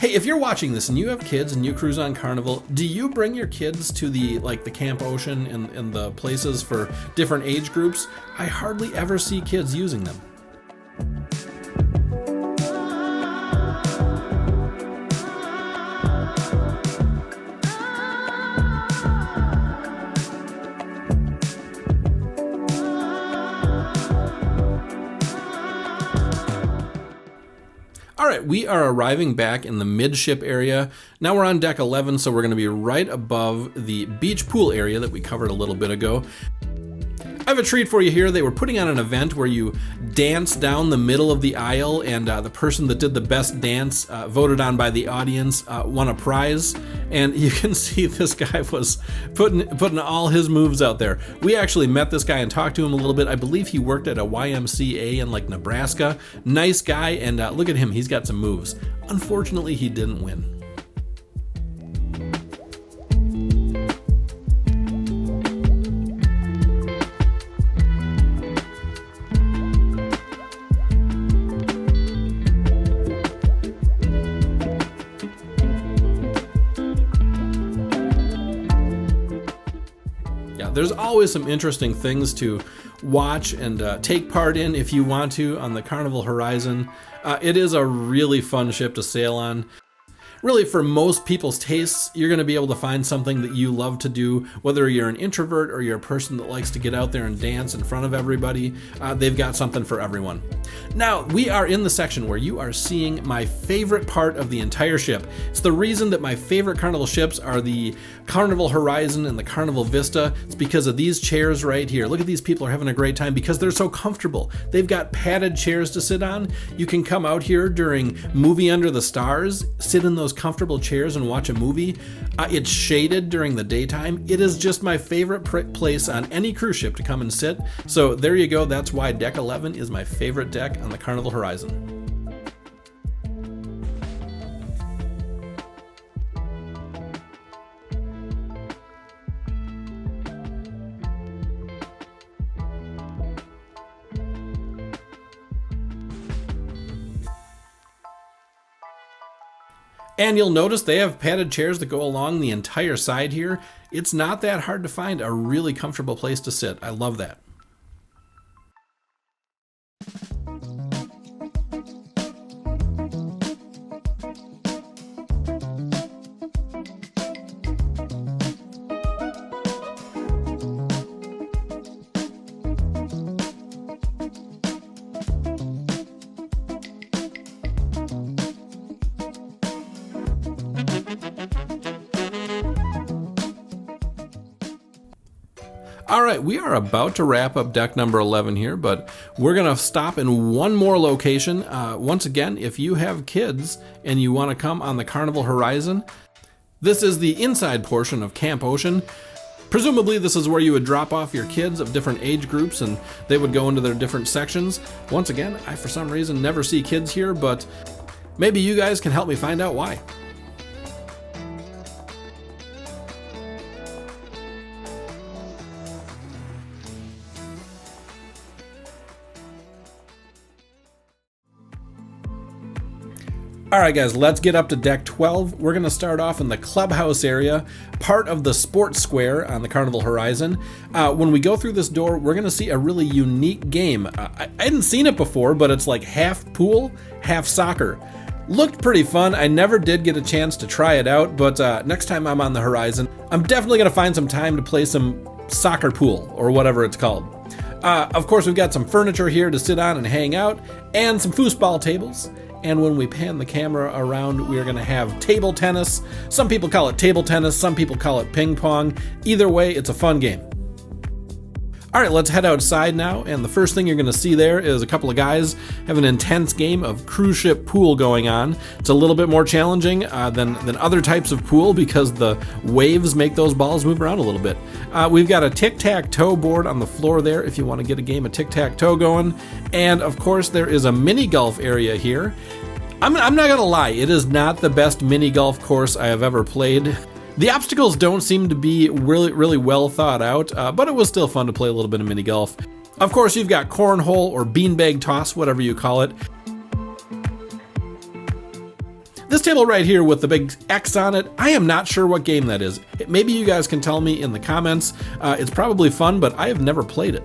if you're watching this and you have kids and you cruise on Carnival, do you bring your kids to the Camp Ocean and the places for different age groups? I hardly ever see kids using them. All right, we are arriving back in the midship area. Now we're on deck 11, so we're going to be right above the beach pool area that we covered a little bit ago. I have a treat for you here. They were putting on an event where you dance down the middle of the aisle, and the person that did the best dance, voted on by the audience, won a prize. And you can see this guy was putting all his moves out there. We actually met this guy and talked to him a little bit. I believe he worked at a YMCA in Nebraska. Nice guy, and look at him. He's got some moves. Unfortunately, he didn't win. There's always some interesting things to watch and take part in if you want to on the Carnival Horizon. It is a really fun ship to sail on. Really, for most people's tastes, you're going to be able to find something that you love to do, whether you're an introvert or you're a person that likes to get out there and dance in front of everybody. They've got something for everyone. Now, we are in the section where you are seeing my favorite part of the entire ship. It's the reason that my favorite Carnival ships are the Carnival Horizon and the Carnival Vista. It's because of these chairs right here. Look at these people are having a great time because they're so comfortable. They've got padded chairs to sit on. You can come out here during Movie Under the Stars, sit in those comfortable chairs and watch a movie. It's shaded during the daytime. It is just my favorite place on any cruise ship to come and sit. So there you go. That's why deck 11 is my favorite deck on the Carnival Horizon. And you'll notice they have padded chairs that go along the entire side here. It's not that hard to find a really comfortable place to sit. I love that. All right, we are about to wrap up deck number 11 here, but we're going to stop in one more location. Once again, if you have kids and you want to come on the Carnival Horizon, this is the inside portion of Camp Ocean. Presumably, this is where you would drop off your kids of different age groups and they would go into their different sections. Once again, I, for some reason, never see kids here, but maybe you guys can help me find out why. All right, guys, let's get up to deck 12. We're going to start off in the clubhouse area, part of the SportsSquare on the Carnival Horizon. When we go through this door, we're going to see a really unique game. I hadn't seen it before, but it's like half pool, half soccer. Looked pretty fun. I never did get a chance to try it out, but next time I'm on the Horizon, I'm definitely going to find some time to play some soccer pool, or whatever it's called. Of course, we've got some furniture here to sit on and hang out, and some foosball tables. And when we pan the camera around, we are going to have table tennis. Some people call it table tennis, some people call it ping pong. Either way, it's a fun game. All right, let's head outside now, and the first thing you're going to see there is a couple of guys have an intense game of cruise ship pool going on. It's a little bit more challenging than other types of pool because the waves make those balls move around a little bit. We've got a tic-tac-toe board on the floor there if you want to get a game of tic-tac-toe going. And of course, there is a mini golf area here. I'm not going to lie, it is not the best mini golf course I have ever played. The obstacles don't seem to be really well thought out, but it was still fun to play a little bit of mini golf. Of course, you've got cornhole or beanbag toss, whatever you call it. This table right here with the big X on it, I am not sure what game that is. Maybe you guys can tell me in the comments. It's probably fun, but I have never played it.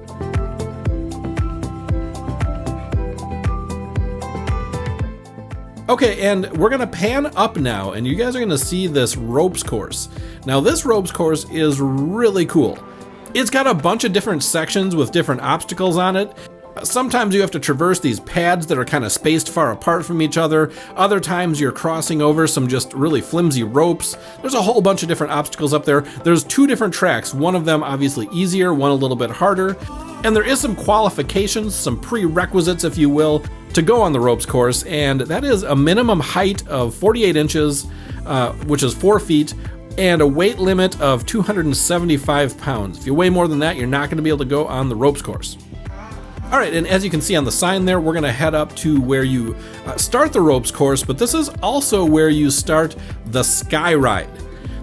Okay, and we're going to pan up now, and you guys are going to see this ropes course. Now, this ropes course is really cool. It's got a bunch of different sections with different obstacles on it. Sometimes you have to traverse these pads that are kind of spaced far apart from each other. Other times you're crossing over some just really flimsy ropes. There's a whole bunch of different obstacles up there. There's 2 different tracks, one of them obviously easier, one a little bit harder. And there is some qualifications, some prerequisites, if you will, to go on the ropes course, and that is a minimum height of 48 inches, which is 4 feet, and a weight limit of 275 pounds. If you weigh more than that, you're not going to be able to go on the ropes course. All right, and as you can see on the sign there, we're going to head up to where you start the ropes course, but this is also where you start the Sky Ride.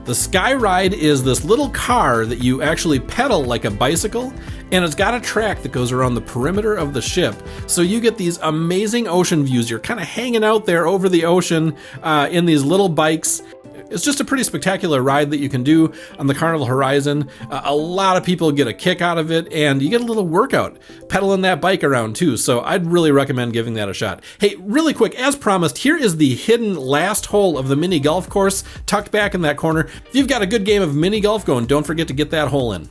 The Sky Ride is this little car that you actually pedal like a bicycle, and it's got a track that goes around the perimeter of the ship, so you get these amazing ocean views. You're kind of hanging out there over the ocean in these little bikes. It's just a pretty spectacular ride that you can do on the Carnival Horizon. A lot of people get a kick out of it, and you get a little workout pedaling that bike around too, so I'd really recommend giving that a shot. Hey, really quick, as promised, here is the hidden last hole of the mini golf course, tucked back in that corner. If you've got a good game of mini golf going, don't forget to get that hole in.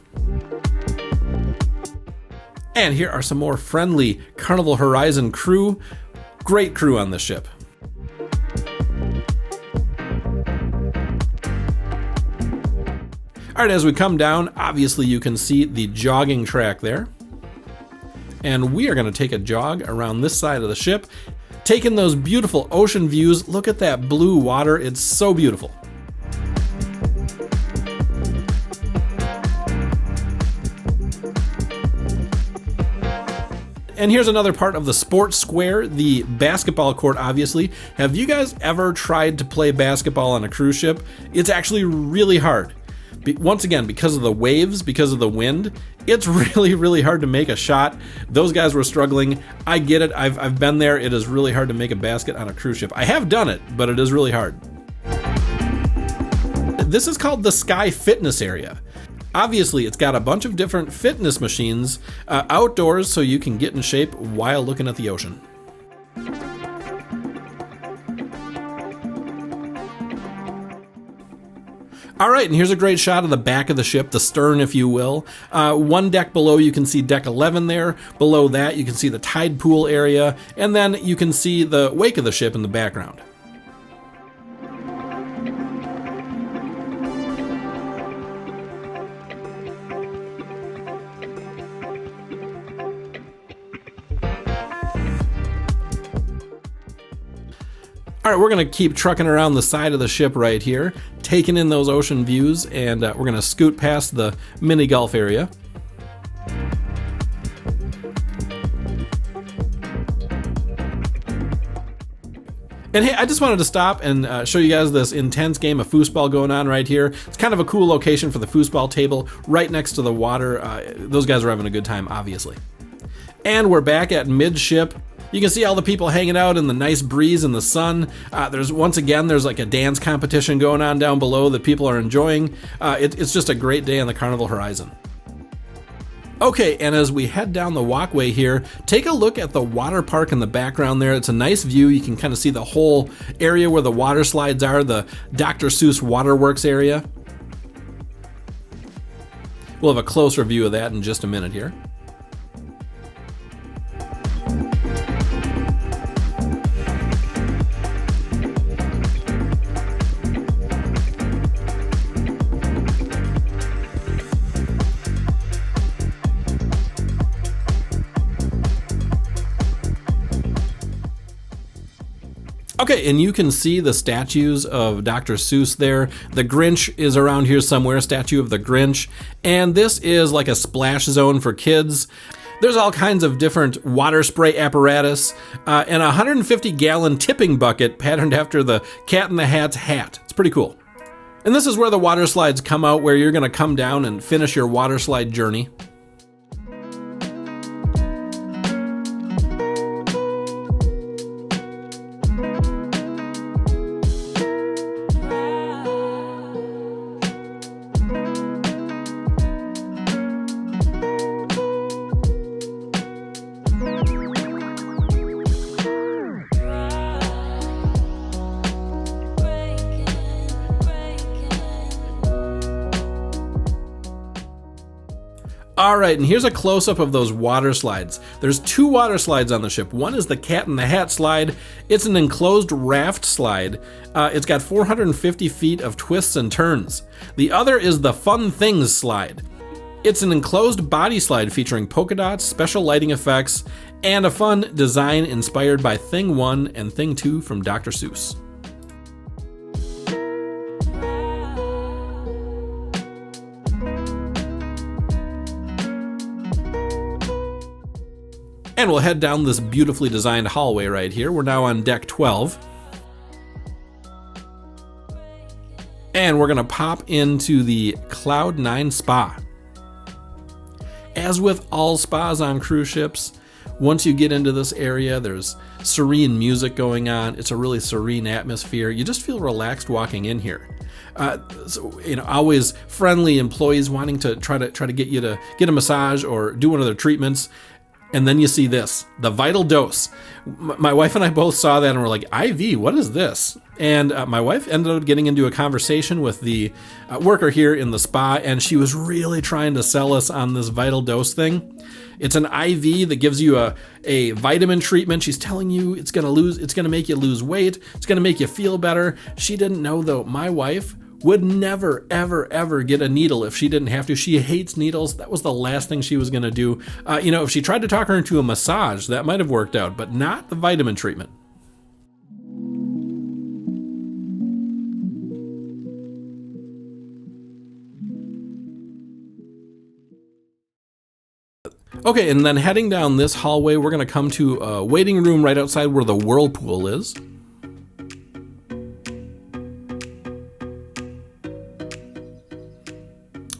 And here are some more friendly Carnival Horizon crew. Great crew on this ship. All right, as we come down, obviously you can see the jogging track there. And we are going to take a jog around this side of the ship, taking those beautiful ocean views. Look at that blue water, it's so beautiful. And here's another part of the sports square, the basketball court, obviously. Have you guys ever tried to play basketball on a cruise ship? It's actually really hard. Once again, because of the waves, because of the wind, it's really hard to make a shot. Those guys were struggling. I get it. I've been there. It is really hard to make a basket on a cruise ship. I have done it, but it is really hard. This is called the Sky Fitness area. Obviously, it's got a bunch of different fitness machines outdoors so you can get in shape while looking at the ocean. All right, and here's a great shot of the back of the ship, the stern, if you will. One deck below, you can see deck 11 there. Below that, you can see the tide pool area, and then you can see the wake of the ship in the background. All right, we're going to keep trucking around the side of the ship right here, taking in those ocean views, and we're going to scoot past the mini golf area. And hey, I just wanted to stop and show you guys this intense game of foosball going on right here. It's kind of a cool location for the foosball table, right next to the water. Those guys are having a good time, obviously. And we're back at midship. You can see all the people hanging out in the nice breeze and the sun. There's like a dance competition going on down below that people are enjoying. It's just a great day on the Carnival Horizon. Okay, and as we head down the walkway here, take a look at the water park in the background there. It's a nice view. You can kind of see the whole area where the water slides are, the Dr. Seuss Waterworks area. We'll have a closer view of that in just a minute here. Okay, and you can see the statues of Dr. Seuss there. The Grinch is around here somewhere, statue of the Grinch. And this is like a splash zone for kids. There's all kinds of different water spray apparatus and a 150-gallon tipping bucket patterned after the Cat in the Hat's hat. It's pretty cool. And this is where the water slides come out, where you're going to come down and finish your water slide journey. All right, and here's a close-up of those water slides. There's 2 water slides on the ship. One is the Cat in the Hat slide. It's an enclosed raft slide. It's got 450 feet of twists and turns. The other is the Fun Things slide. It's an enclosed body slide featuring polka dots, special lighting effects, and a fun design inspired by Thing 1 and Thing 2 from Dr. Seuss. And we'll head down this beautifully designed hallway right here. We're now on deck 12. And we're gonna pop into the Cloud9 Spa. As with all spas on cruise ships, once you get into this area, there's serene music going on. It's a really serene atmosphere. You just feel relaxed walking in here. Always friendly employees wanting to try to get you to get a massage or do one of their treatments. And then you see this, the Vital Dose. My wife and I both saw that and were like, IV, what is this? And my wife ended up getting into a conversation with the worker here in the spa, and she was really trying to sell us on this Vital Dose thing. It's an IV that gives you a vitamin treatment. She's telling you it's gonna make you lose weight. It's gonna make you feel better. She didn't know though, my wife would never, ever, ever get a needle if she didn't have to. She hates needles. That was the last thing she was going to do. If she tried to talk her into a massage, that might have worked out, but not the vitamin treatment. Okay, and then heading down this hallway, we're going to come to a waiting room right outside where the whirlpool is.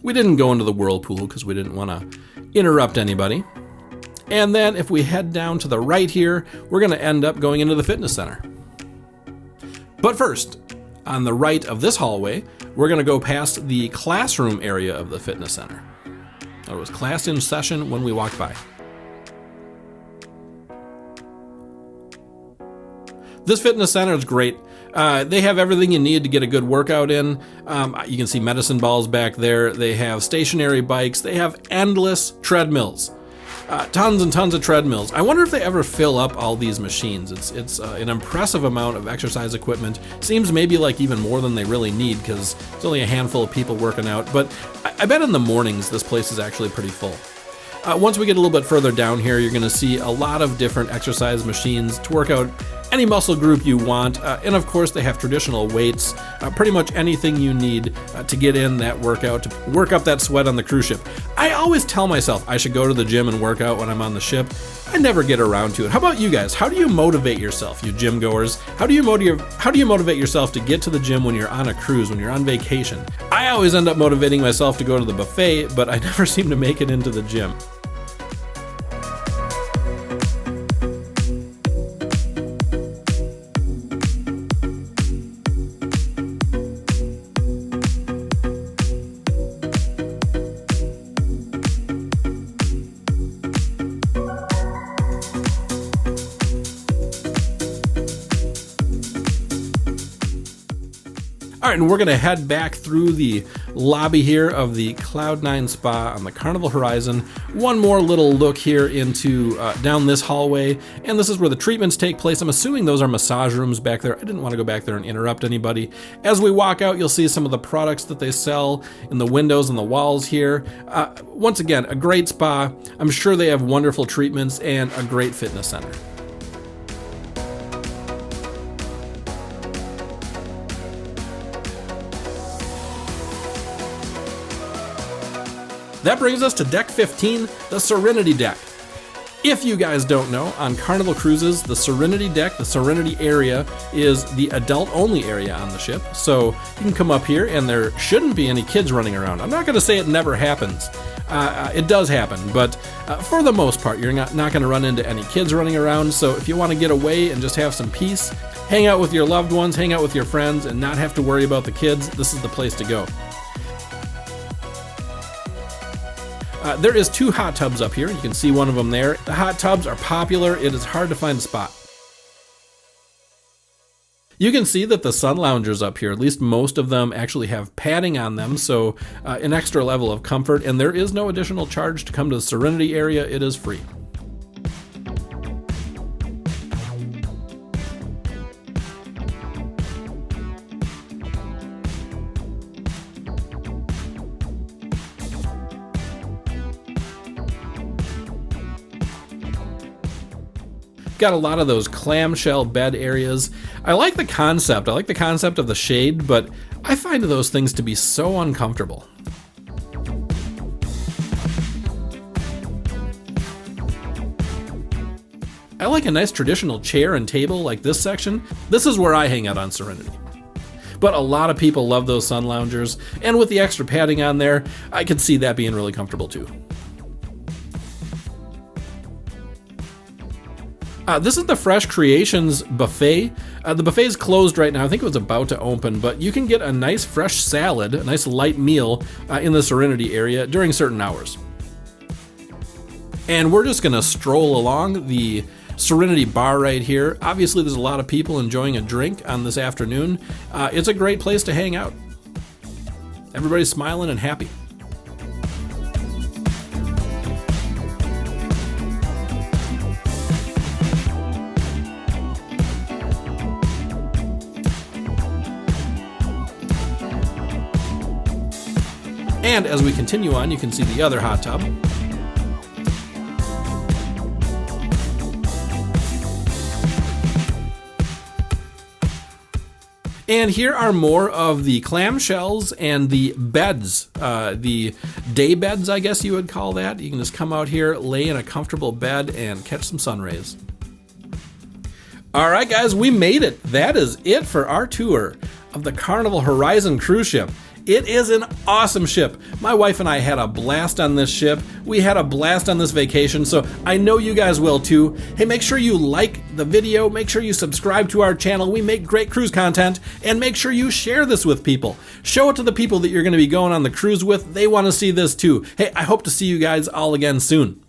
We didn't go into the whirlpool because we didn't want to interrupt anybody. And then if we head down to the right here, we're going to end up going into the fitness center. But first, on the right of this hallway, we're going to go past the classroom area of the fitness center. It was class in session when we walked by. This fitness center is great. They have everything you need to get a good workout in. You can see medicine balls back there. They have stationary bikes. They have endless treadmills. Tons and tons of treadmills. I wonder if they ever fill up all these machines. It's an impressive amount of exercise equipment. Seems maybe like even more than they really need because there's only a handful of people working out. But I bet in the mornings this place is actually pretty full. Once we get a little bit further down here, you're going to see a lot of different exercise machines to work out any muscle group you want. And of course, they have traditional weights, pretty much anything you need to get in that workout, to work up that sweat on the cruise ship. I always tell myself I should go to the gym and work out when I'm on the ship. I never get around to it. How about you guys? How do you motivate yourself, you gym goers? How do you motivate yourself to get to the gym when you're on a cruise, when you're on vacation? I always end up motivating myself to go to the buffet, but I never seem to make it into the gym. right, and we're gonna head back through the lobby here of the Cloud9 Spa on the Carnival Horizon. One more little look here into down this hallway, and this is where the treatments take place. I'm assuming those are massage rooms back there. I didn't want to go back there and interrupt anybody. As we walk out, you'll see some of the products that they sell in the windows and the walls here. Once again, a great spa. I'm sure they have wonderful treatments and a great fitness center. That brings us to deck 15, the Serenity deck. If you guys don't know, on Carnival Cruises, the Serenity deck, the Serenity area, is the adult-only area on the ship. So you can come up here and there shouldn't be any kids running around. I'm not going to say it never happens. It does happen, but for the most part, you're not going to run into any kids running around. So if you want to get away and just have some peace, hang out with your loved ones, hang out with your friends, and not have to worry about the kids, this is the place to go. There is 2 hot tubs up here. You can see one of them there. The hot tubs are popular. It is hard to find a spot. You can see that the sun loungers up here, at least most of them actually have padding on them, so an extra level of comfort, and there is no additional charge to come to the Serenity area. It is free. Got a lot of those clamshell bed areas. I like the concept. I like the concept of the shade, but I find those things to be so uncomfortable. I like a nice traditional chair and table like this section. This is where I hang out on Serenity. But a lot of people love those sun loungers, and with the extra padding on there, I could see that being really comfortable too. This is the Fresh Creations buffet. The buffet is closed right now. I think it was about to open, but you can get a nice fresh salad, a nice light meal in the Serenity area during certain hours. And we're just gonna stroll along the Serenity Bar right here. Obviously, there's a lot of people enjoying a drink on this afternoon. It's a great place to hang out. Everybody's smiling and happy. And as we continue on, you can see the other hot tub. And here are more of the clamshells and the beds, the day beds, I guess you would call that. You can just come out here, lay in a comfortable bed, and catch some sun rays. All right, guys, we made it. That is it for our tour of the Carnival Horizon cruise ship. It is an awesome ship. My wife and I had a blast on this ship. We had a blast on this vacation, so I know you guys will too. Hey, make sure you like the video, make sure you subscribe to our channel. We make great cruise content, and make sure you share this with people. Show it to the people that you're going to be going on the cruise with. They want to see this too. Hey, I hope to see you guys all again soon.